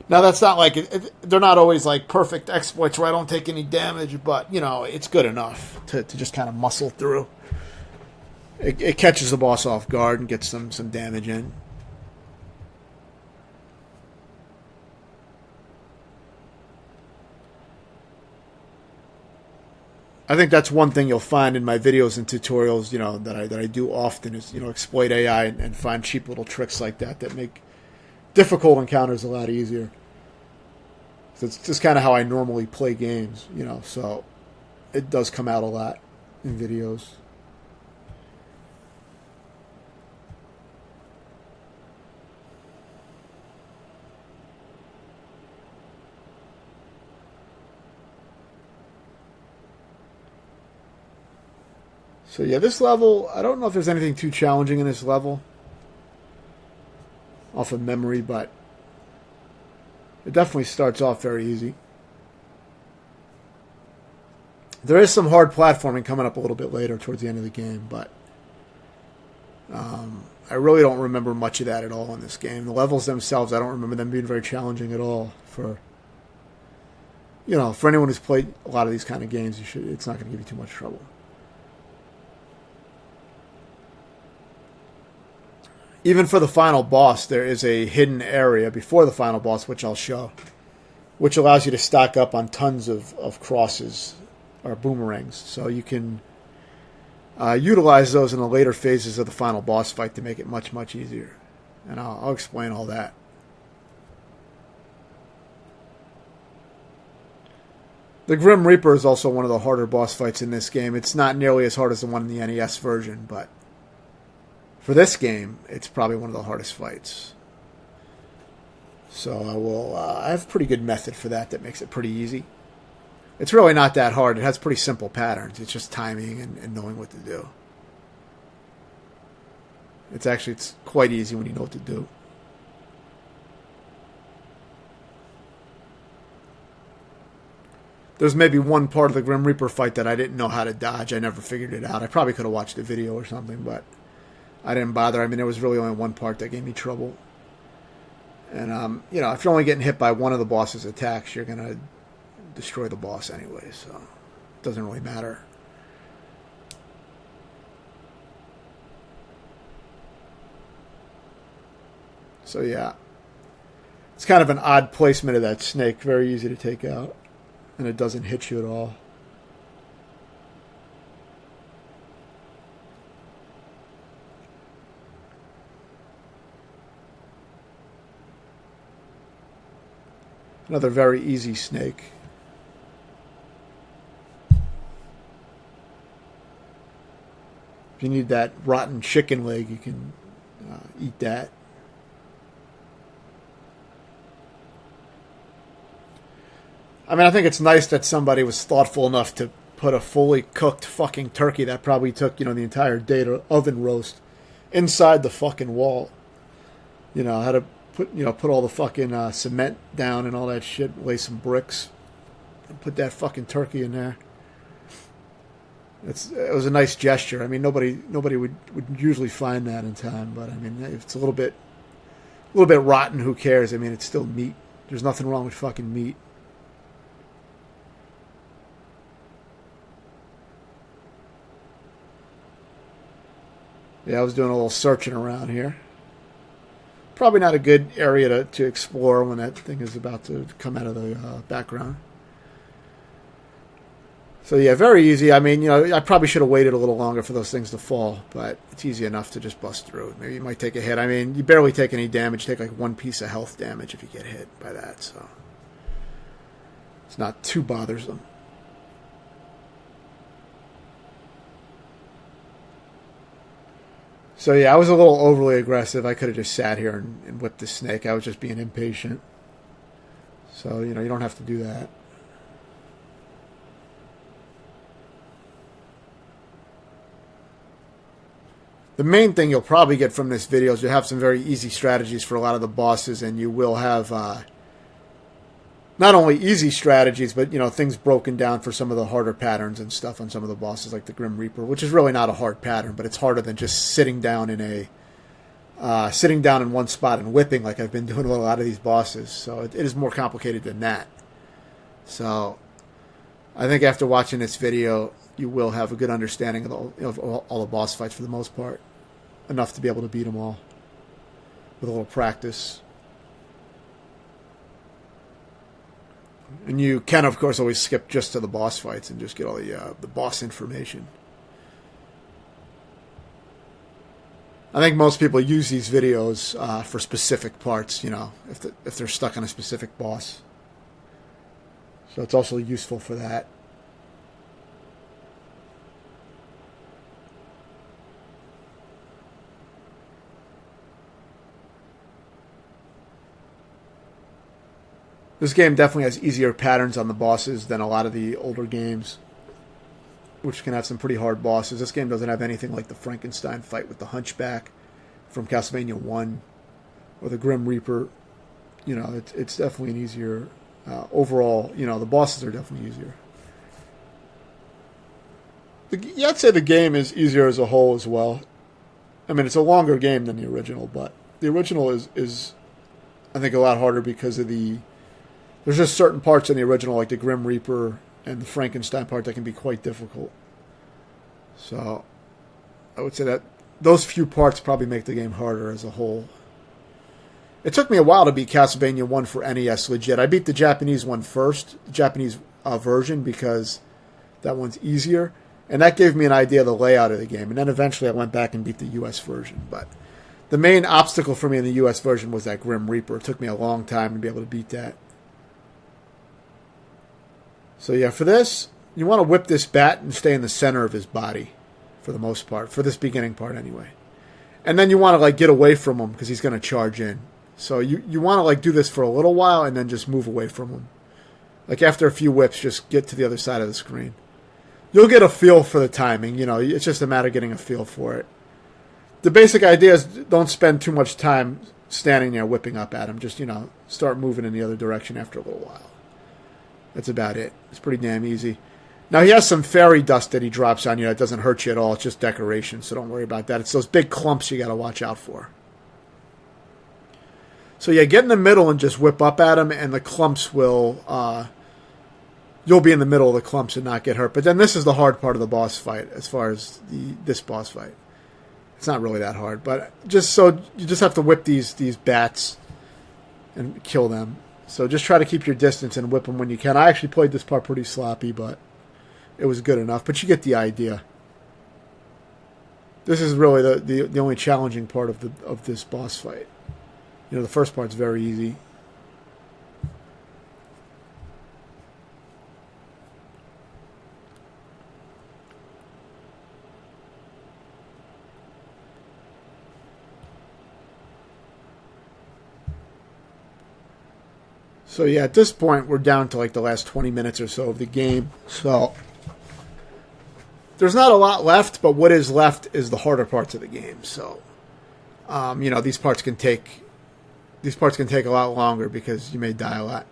S1: Now, that's not like... they're not always like perfect exploits where I don't take any damage, but, you know, it's good enough to just kind of muscle through. It catches the boss off guard and gets some damage in. I think that's one thing you'll find in my videos and tutorials, you know, that I do often is, you know, exploit AI and find cheap little tricks like that make difficult encounters a lot easier. So it's just kind of how I normally play games, you know, so it does come out a lot in videos. So yeah, this level, I don't know if there's anything too challenging in this level off of memory, but it definitely starts off very easy. There is some hard platforming coming up a little bit later towards the end of the game, but I really don't remember much of that at all in this game. The levels themselves, I don't remember them being very challenging at all. For, you know, for anyone who's played a lot of these kind of games, it's not going to give you too much trouble. Even for the final boss, there is a hidden area before the final boss, which I'll show, which allows you to stock up on tons of crosses or boomerangs. So you can utilize those in the later phases of the final boss fight to make it much, much easier. And I'll explain all that. The Grim Reaper is also one of the harder boss fights in this game. It's not nearly as hard as the one in the NES version, but for this game, it's probably one of the hardest fights. So I have a pretty good method for that makes it pretty easy. It's really not that hard. It has pretty simple patterns. It's just timing and knowing what to do. It's quite easy when you know what to do. There's maybe one part of the Grim Reaper fight that I didn't know how to dodge. I never figured it out. I probably could have watched a video or something, but I didn't bother. I mean, there was really only one part that gave me trouble. And, you know, if you're only getting hit by one of the boss's attacks, you're going to destroy the boss anyway, so it doesn't really matter. So, yeah. It's kind of an odd placement of that snake. Very easy to take out. And it doesn't hit you at all. Another very easy snake. If you need that rotten chicken leg, you can eat that. I mean, I think it's nice that somebody was thoughtful enough to put a fully cooked fucking turkey that probably took, you know, the entire day to oven roast inside the fucking wall. You know, how to put all the fucking cement down and all that shit, lay some bricks, and put that fucking turkey in there. It was a nice gesture. I mean, nobody would usually find that in time, but I mean, if it's a little bit rotten, who cares? I mean, it's still meat. There's nothing wrong with fucking meat. Yeah, I was doing a little searching around here. probably not a good area to explore when that thing is about to come out of the background. So yeah, very easy. I mean, I probably should have waited a little longer for those things to fall, but it's easy enough to just bust through. Maybe you might take a hit. I mean, you barely take any damage. Take like 1 piece of health damage if you get hit by that, so it's not too bothersome. So yeah, I was a little overly aggressive. I could have just sat here and whipped the snake. I was just being impatient. So, you don't have to do that. The main thing you'll probably get from this video is you'll have some very easy strategies for a lot of the bosses, and you will have not only easy strategies, but things broken down for some of the harder patterns and stuff on some of the bosses, like the Grim Reaper, which is really not a hard pattern, but it's harder than just sitting down in one spot and whipping like I've been doing with a lot of these bosses. So it is more complicated than that. So I think after watching this video, you will have a good understanding of all the boss fights for the most part. Enough to be able to beat them all with a little practice. And you can, of course, always skip just to the boss fights and just get all the boss information. I think most people use these videos for specific parts, if they're stuck on a specific boss. So it's also useful for that. This game definitely has easier patterns on the bosses than a lot of the older games, which can have some pretty hard bosses. This game doesn't have anything like the Frankenstein fight with the Hunchback from Castlevania 1 or the Grim Reaper. It's definitely an easier overall. The bosses are definitely easier. I'd say the game is easier as a whole as well. I mean, it's a longer game than the original, but the original is I think, a lot harder because of there's just certain parts in the original, like the Grim Reaper and the Frankenstein part, that can be quite difficult. So I would say that those few parts probably make the game harder as a whole. It took me a while to beat Castlevania 1 for NES legit. I beat the Japanese one first, the Japanese version, because that one's easier. And that gave me an idea of the layout of the game. And then eventually I went back and beat the US version. But the main obstacle for me in the US version was that Grim Reaper. It took me a long time to be able to beat that. So yeah, for this, you want to whip this bat and stay in the center of his body for the most part. For this beginning part anyway. And then you want to get away from him because he's going to charge in. So you want to do this for a little while and then just move away from him. After a few whips, just get to the other side of the screen. You'll get a feel for the timing. It's just a matter of getting a feel for it. The basic idea is don't spend too much time standing there whipping up at him. Just, start moving in the other direction after a little while. That's about it. It's pretty damn easy. Now, he has some fairy dust that he drops on you that doesn't hurt you at all. It's just decoration, so don't worry about that. It's those big clumps you got to watch out for. So, yeah, get in the middle and just whip up at him, and the clumps will... you'll be in the middle of the clumps and not get hurt. But then this is the hard part of the boss fight as far as this boss fight. It's not really that hard, but you just have to whip these bats and kill them. So just try to keep your distance and whip them when you can. I actually played this part pretty sloppy, but it was good enough. But you get the idea. This is really the only challenging part of this boss fight. The first part's very easy. So yeah, at this point, we're down to the last 20 minutes or so of the game. So there's not a lot left, but what is left is the harder parts of the game. So, these parts can take a lot longer because you may die a lot.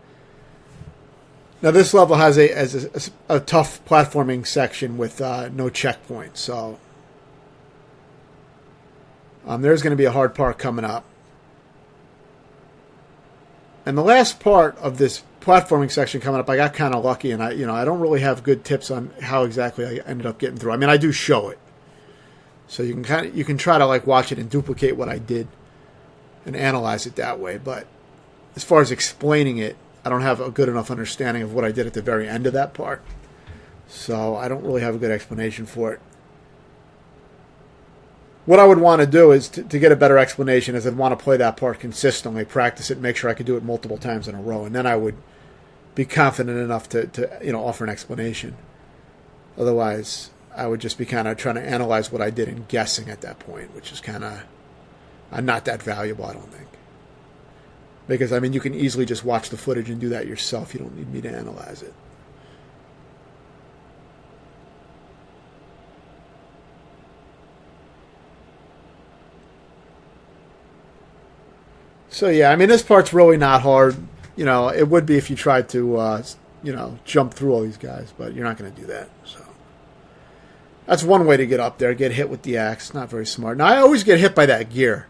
S1: Now this level has a tough platforming section with no checkpoints. So there's going to be a hard part coming up. And the last part of this platforming section coming up, I got kind of lucky, and I don't really have good tips on how exactly I ended up getting through. I mean, I do show it, so you can try to watch it and duplicate what I did, and analyze it that way. But as far as explaining it, I don't have a good enough understanding of what I did at the very end of that part. So I don't really have a good explanation for it. What I would want to do is to get a better explanation is I'd want to play that part consistently, practice it, make sure I could do it multiple times in a row, and then I would be confident enough to offer an explanation. Otherwise, I would just be kind of trying to analyze what I did and guessing at that point, which is kind of not that valuable, I don't think. Because, I mean, you can easily just watch the footage and do that yourself. You don't need me to analyze it. So, yeah, I mean, this part's really not hard. It would be if you tried to, jump through all these guys, but you're not going to do that. So that's one way to get up there, get hit with the axe. Not very smart. Now, I always get hit by that gear.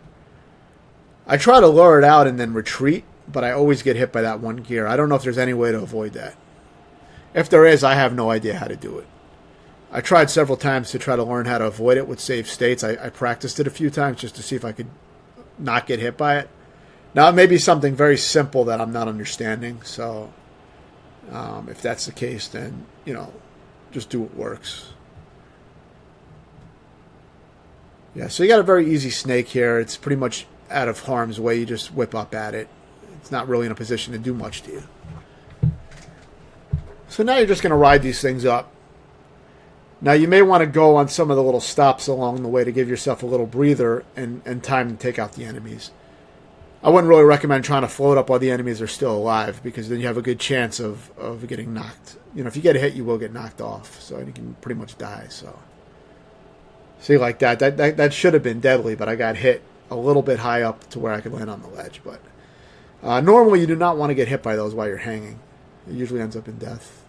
S1: I try to lure it out and then retreat, but I always get hit by that one gear. I don't know if there's any way to avoid that. If there is, I have no idea how to do it. I tried several times to try to learn how to avoid it with save states. I practiced it a few times just to see if I could not get hit by it. Now, it may be something very simple that I'm not understanding, so if that's the case, then, just do what works. Yeah, so you got a very easy snake here. It's pretty much out of harm's way. You just whip up at it. It's not really in a position to do much to you. So now you're just going to ride these things up. Now, you may want to go on some of the little stops along the way to give yourself a little breather and time to take out the enemies. I wouldn't really recommend trying to float up while the enemies are still alive, because then you have a good chance of getting knocked. If you get hit, you will get knocked off, so you can pretty much die. So, see, like that should have been deadly, but I got hit a little bit high up to where I could land on the ledge. But normally you do not want to get hit by those while you're hanging. It usually ends up in death.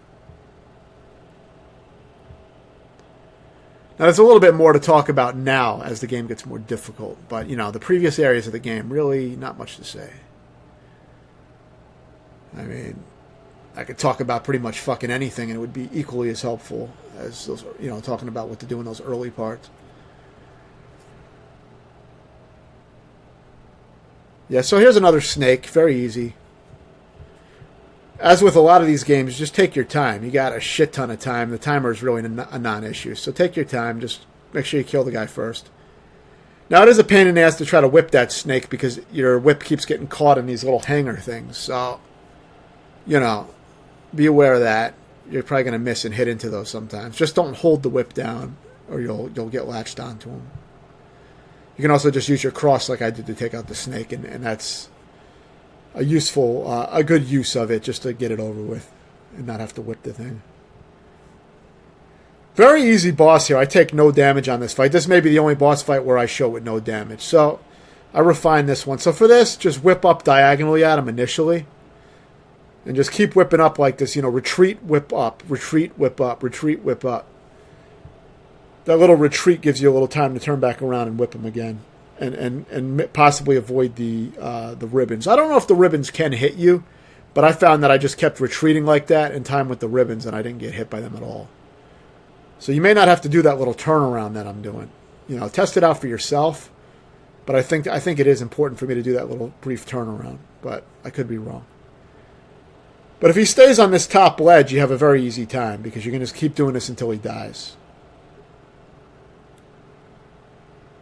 S1: Now, there's a little bit more to talk about now as the game gets more difficult. But, the previous areas of the game, really not much to say. I mean, I could talk about pretty much fucking anything, and it would be equally as helpful as those, talking about what to do in those early parts. Yeah, so here's another snake. Very easy. As with a lot of these games, just take your time. You got a shit ton of time. The timer is really a non-issue. So take your time. Just make sure you kill the guy first. Now, it is a pain in the ass to try to whip that snake because your whip keeps getting caught in these little hanger things. So, be aware of that. You're probably going to miss and hit into those sometimes. Just don't hold the whip down or you'll get latched onto them. You can also just use your cross like I did to take out the snake, and that's a good use of it, just to get it over with and not have to whip the thing. Very easy boss here. I take no damage on this fight. This may be the only boss fight where I show with no damage. So I refined this one. So for this, just whip up diagonally at him initially. And just keep whipping up like this. Retreat, whip up, retreat, whip up, retreat, whip up. That little retreat gives you a little time to turn back around and whip him again. And possibly avoid the ribbons. I don't know if the ribbons can hit you, but I found that I just kept retreating like that in time with the ribbons, and I didn't get hit by them at all. So you may not have to do that little turnaround that I'm doing. Test it out for yourself, but I think it is important for me to do that little brief turnaround, but I could be wrong. But if he stays on this top ledge, you have a very easy time, because you can just keep doing this until he dies.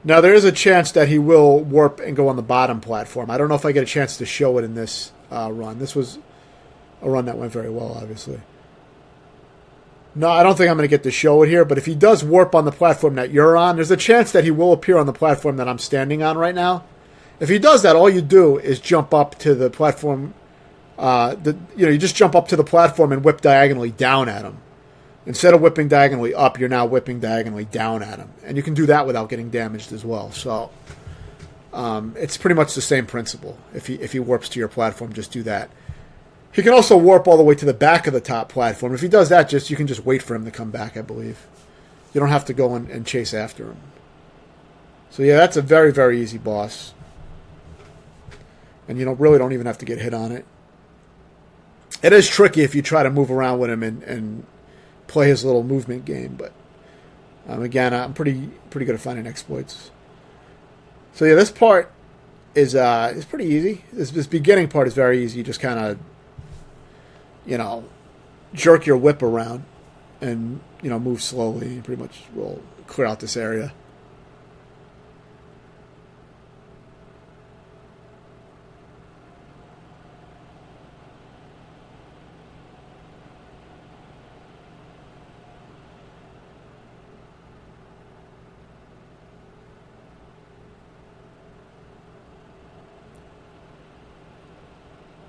S1: Now, there is a chance that he will warp and go on the bottom platform. I don't know if I get a chance to show it in this run. This was a run that went very well, obviously. No, I don't think I'm going to get to show it here, but if he does warp on the platform that you're on, there's a chance that he will appear on the platform that I'm standing on right now. If he does that, all you do is jump up to the platform. You just jump up to the platform and whip diagonally down at him. Instead of whipping diagonally up, you're now whipping diagonally down at him. And you can do that without getting damaged as well. So it's pretty much the same principle. If he warps to your platform, just do that. He can also warp all the way to the back of the top platform. If he does that, you can just wait for him to come back, I believe. You don't have to go and chase after him. So yeah, that's a very, very easy boss. And you really don't even have to get hit on it. It is tricky if you try to move around with him and play his little movement game, but again, I'm pretty good at finding exploits. So yeah, this part is pretty easy. This beginning part is very easy. You just kind of, you know, jerk your whip around and, you know, move slowly. You pretty much will clear out this area.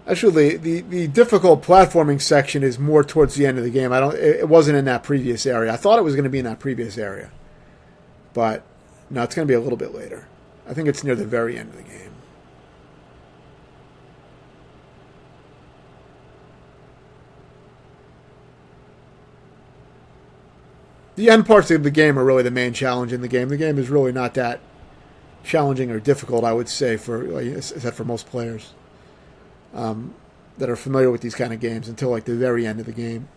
S1: Actually, the difficult platforming section is more towards the end of the game. It wasn't in that previous area. I thought it was going to be in that previous area, but no, it's going to be a little bit later. I think it's near the very end of the game. The end parts of the game are really the main challenge in the game. The game is really not that challenging or difficult, I would say, except for most players. That are familiar with these kind of games until like the very end of the game.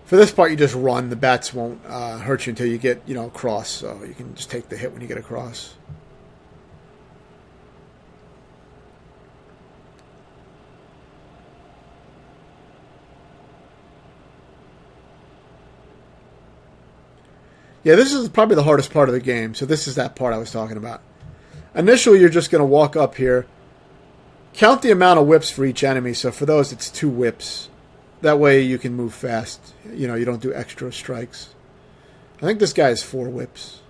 S1: For this part, you just run. The bats won't hurt you until you get, you know, across, so you can just take the hit when you get across. Yeah, this is probably the hardest part of the game, so this is that part I was talking about. Initially, you're just going to walk up here. Count the amount of whips for each enemy. So for those, it's 2 whips. That way you can move fast. You know, you don't do extra strikes. I think this guy has 4 whips.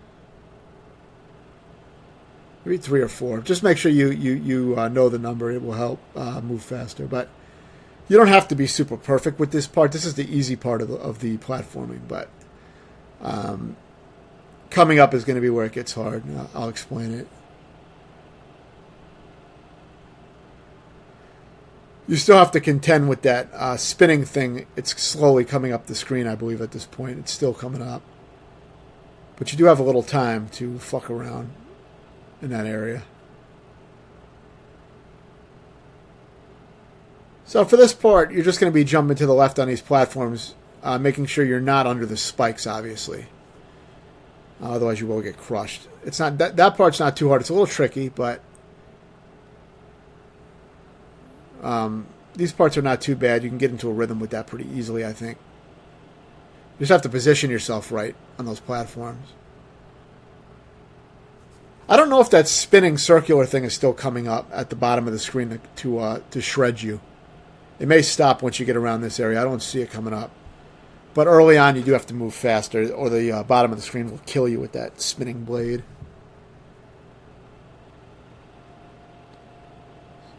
S1: Maybe 3 or 4. Just make sure you know the number. It will help move faster. But you don't have to be super perfect with this part. This is the easy part of the platforming. But coming up is going to be where it gets hard. I'll explain it. You still have to contend with that spinning thing. It's slowly coming up the screen, I believe, at this point. It's still coming up. But you do have a little time to fuck around in that area. So for this part, you're just going to be jumping to the left on these platforms, making sure you're not under the spikes, obviously. Otherwise, you will get crushed. It's not that part's not too hard. It's a little tricky, but these parts are not too bad. You can get into a rhythm with that pretty easily, I think. You just have to position yourself right on those platforms. I don't know if that spinning circular thing is still coming up at the bottom of the screen to shred you. It may stop once you get around this area. I don't see it coming up. But early on, you do have to move faster, or the bottom of the screen will kill you with that spinning blade.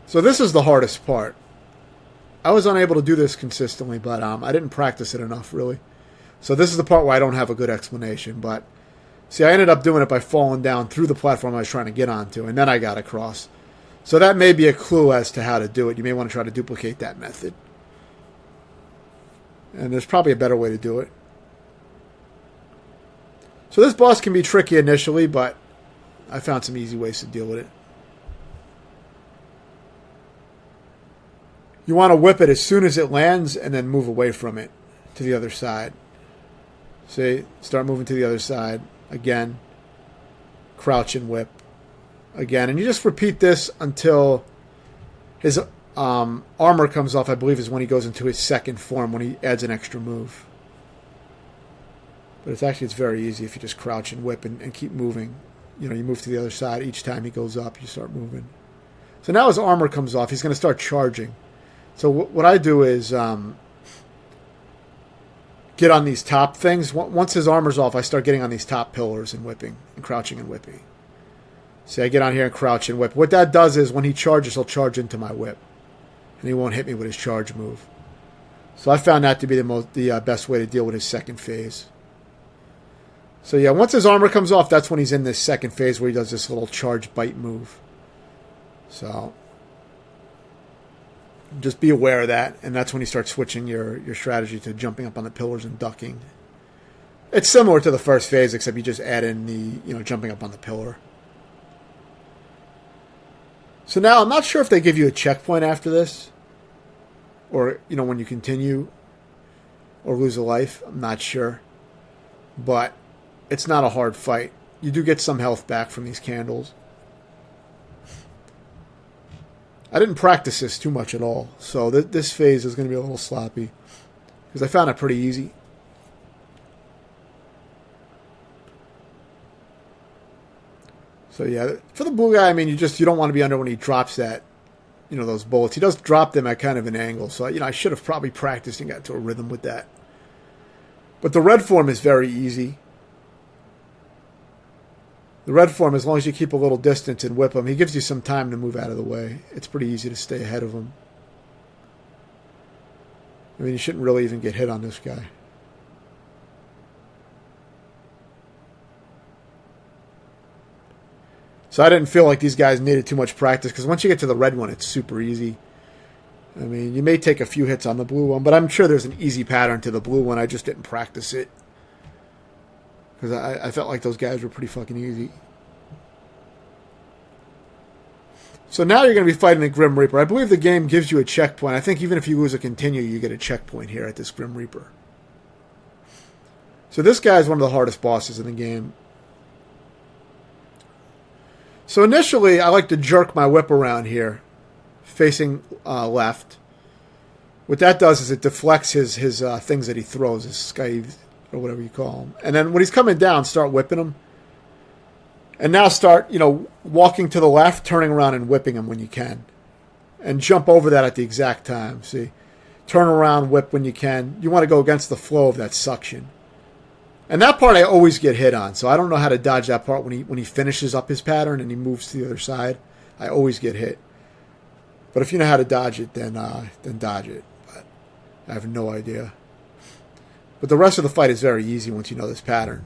S1: So this is the hardest part. I was unable to do this consistently, but I didn't practice it enough, really. So this is the part where I don't have a good explanation. But see, I ended up doing it by falling down through the platform I was trying to get onto, and then I got across. So that may be a clue as to how to do it. You may want to try to duplicate that method. And there's probably a better way to do it. So this boss can be tricky initially, but I found some easy ways to deal with it. You want to whip it as soon as it lands and then move away from it to the other side. See, start moving to the other side. Again, crouch and whip. Again, and you just repeat this until his armor comes off, I believe, is when he goes into his second form, when he adds an extra move. But it's very easy if you just crouch and whip and keep moving. You know, you move to the other side. Each time he goes up, you start moving. So now his armor comes off. He's going to start charging. So what I do is get on these top things. Once his armor's off, I start getting on these top pillars and whipping and crouching and whipping. See, I get on here and crouch and whip. What that does is when he charges, he'll charge into my whip. And he won't hit me with his charge move. So I found that to be the best way to deal with his second phase. So yeah, once his armor comes off, that's when he's in this second phase where he does this little charge bite move. So just be aware of that, and that's when you start switching your strategy to jumping up on the pillars and ducking. It's similar to the first phase, except you just add in the jumping up on the pillar. So now I'm not sure if they give you a checkpoint after this, or when you continue or lose a life. I'm not sure, but it's not a hard fight. you do get some health back from these candles. I didn't practice this too much at all, so this phase is going to be a little sloppy because I found it pretty easy. So yeah, for the blue guy, I mean, you don't want to be under when he drops that, those bullets. He does drop them at kind of an angle, so I should have probably practiced and got to a rhythm with that. But the red form is very easy. The red form, as long as you keep a little distance and whip him, he gives you some time to move out of the way. It's pretty easy to stay ahead of him. I mean, you shouldn't really even get hit on this guy. So I didn't feel like these guys needed too much practice, because once you get to the red one, it's super easy. I mean, you may take a few hits on the blue one, but I'm sure there's an easy pattern to the blue one. I just didn't practice it, because I felt like those guys were pretty fucking easy. So now you're going to be fighting the Grim Reaper. I believe the game gives you a checkpoint. I think even if you lose a continue, you get a checkpoint here at this Grim Reaper. So this guy is one of the hardest bosses in the game. So initially, I like to jerk my whip around here, facing left. What that does is it deflects his things that he throws, his scythes, or whatever you call them. And then when he's coming down, start whipping him. And now start, walking to the left, turning around and whipping him when you can. And jump over that at the exact time. See? Turn around, whip when you can. You want to go against the flow of that suction. And that part I always get hit on, so I don't know how to dodge that part when he finishes up his pattern and he moves to the other side. I always get hit. But if you know how to dodge it, then dodge it. But I have no idea. But the rest of the fight is very easy once you know this pattern.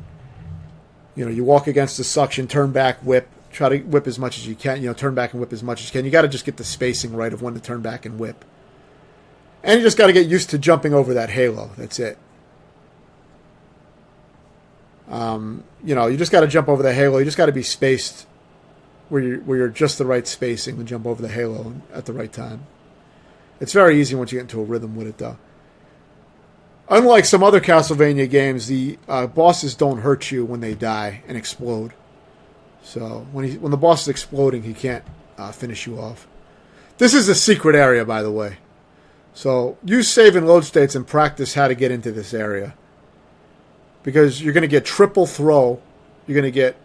S1: You walk against the suction, turn back, whip, try to whip as much as you can. Turn back and whip as much as you can. You got to just get the spacing right of when to turn back and whip. And you just got to get used to jumping over that halo. That's it. You just got to jump over the halo. You just got to be spaced where you're just the right spacing to jump over the halo at the right time. It's very easy once you get into a rhythm with it, though. Unlike some other Castlevania games, the bosses don't hurt you when they die and explode. So when the boss is exploding, he can't finish you off. This is a secret area, by the way. So use save and load states and practice how to get into this area. Because you're going to get triple throw, you're going to get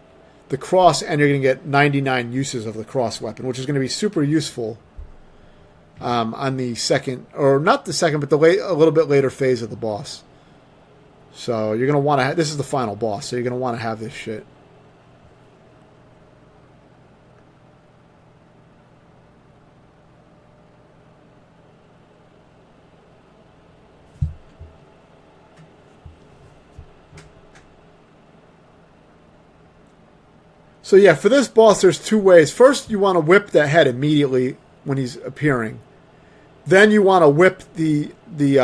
S1: the cross, and you're going to get 99 uses of the cross weapon, which is going to be super useful on the second, or not the second, but a little bit later phase of the boss. So you're going to want to, this is the final boss, so you're going to want to have this shit. So yeah, for this boss, there's two ways. First, you want to whip the head immediately when he's appearing. Then you want to whip the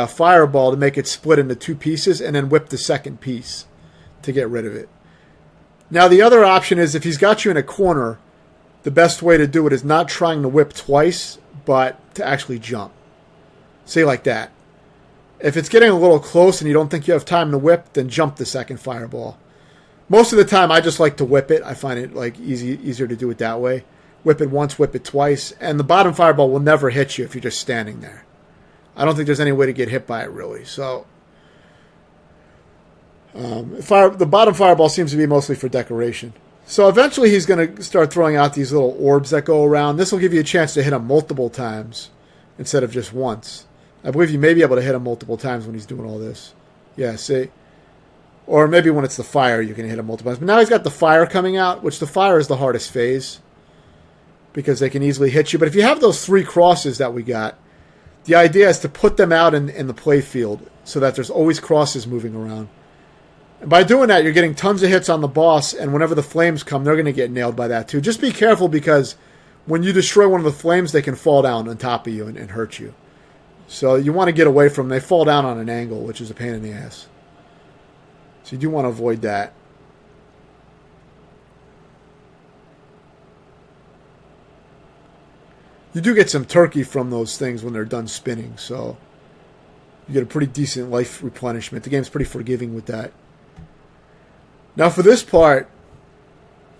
S1: fireball to make it split into two pieces, and then whip the second piece to get rid of it. Now, the other option is if he's got you in a corner, the best way to do it is not trying to whip twice, but to actually jump. Say like that. If it's getting a little close and you don't think you have time to whip, then jump the second fireball. Most of the time, I just like to whip it. I find it easier to do it that way. Whip it once, whip it twice. And the bottom fireball will never hit you if you're just standing there. I don't think there's any way to get hit by it, really. So the bottom fireball seems to be mostly for decoration. So eventually he's going to start throwing out these little orbs that go around. This will give you a chance to hit him multiple times instead of just once. I believe you may be able to hit him multiple times when he's doing all this. Yeah, see? Or maybe when it's the fire, you can hit him multiple times. But now he's got the fire coming out, which the fire is the hardest phase because they can easily hit you. But if you have those three crosses that we got, the idea is to put them out in the play field so that there's always crosses moving around. And by doing that, you're getting tons of hits on the boss, and whenever the flames come, they're going to get nailed by that too. Just be careful because when you destroy one of the flames, they can fall down on top of you and hurt you. So you want to get away from them. They fall down on an angle, which is a pain in the ass. So you do want to avoid that. You do get some turkey from those things when they're done spinning, so you get a pretty decent life replenishment. The game's pretty forgiving with that. Now for this part,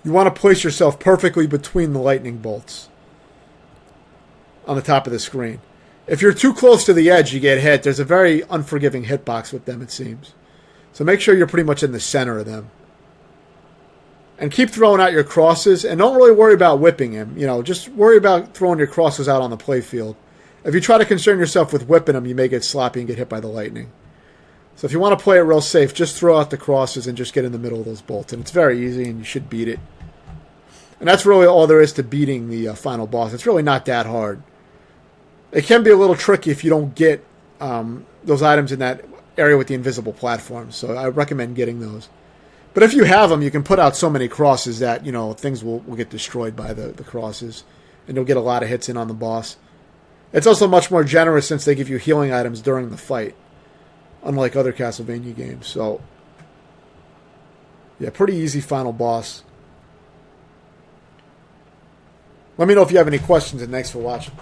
S1: You want to place yourself perfectly between the lightning bolts on the top of the screen. If you're too close to the edge, you get hit. There's a very unforgiving hitbox with them, it seems. So make sure you're pretty much in the center of them. And keep throwing out your crosses, and don't really worry about whipping him. Just worry about throwing your crosses out on the playfield. If you try to concern yourself with whipping him, you may get sloppy and get hit by the lightning. So if you want to play it real safe, just throw out the crosses and just get in the middle of those bolts. And it's very easy, and you should beat it. And that's really all there is to beating the final boss. It's really not that hard. It can be a little tricky if you don't get those items in that area with the invisible platforms. So I recommend getting those. But if you have them, you can put out so many crosses that, things will get destroyed by the crosses. And you'll get a lot of hits in on the boss. It's also much more generous since they give you healing items during the fight. Unlike other Castlevania games. So, yeah, pretty easy final boss. Let me know if you have any questions, and thanks for watching.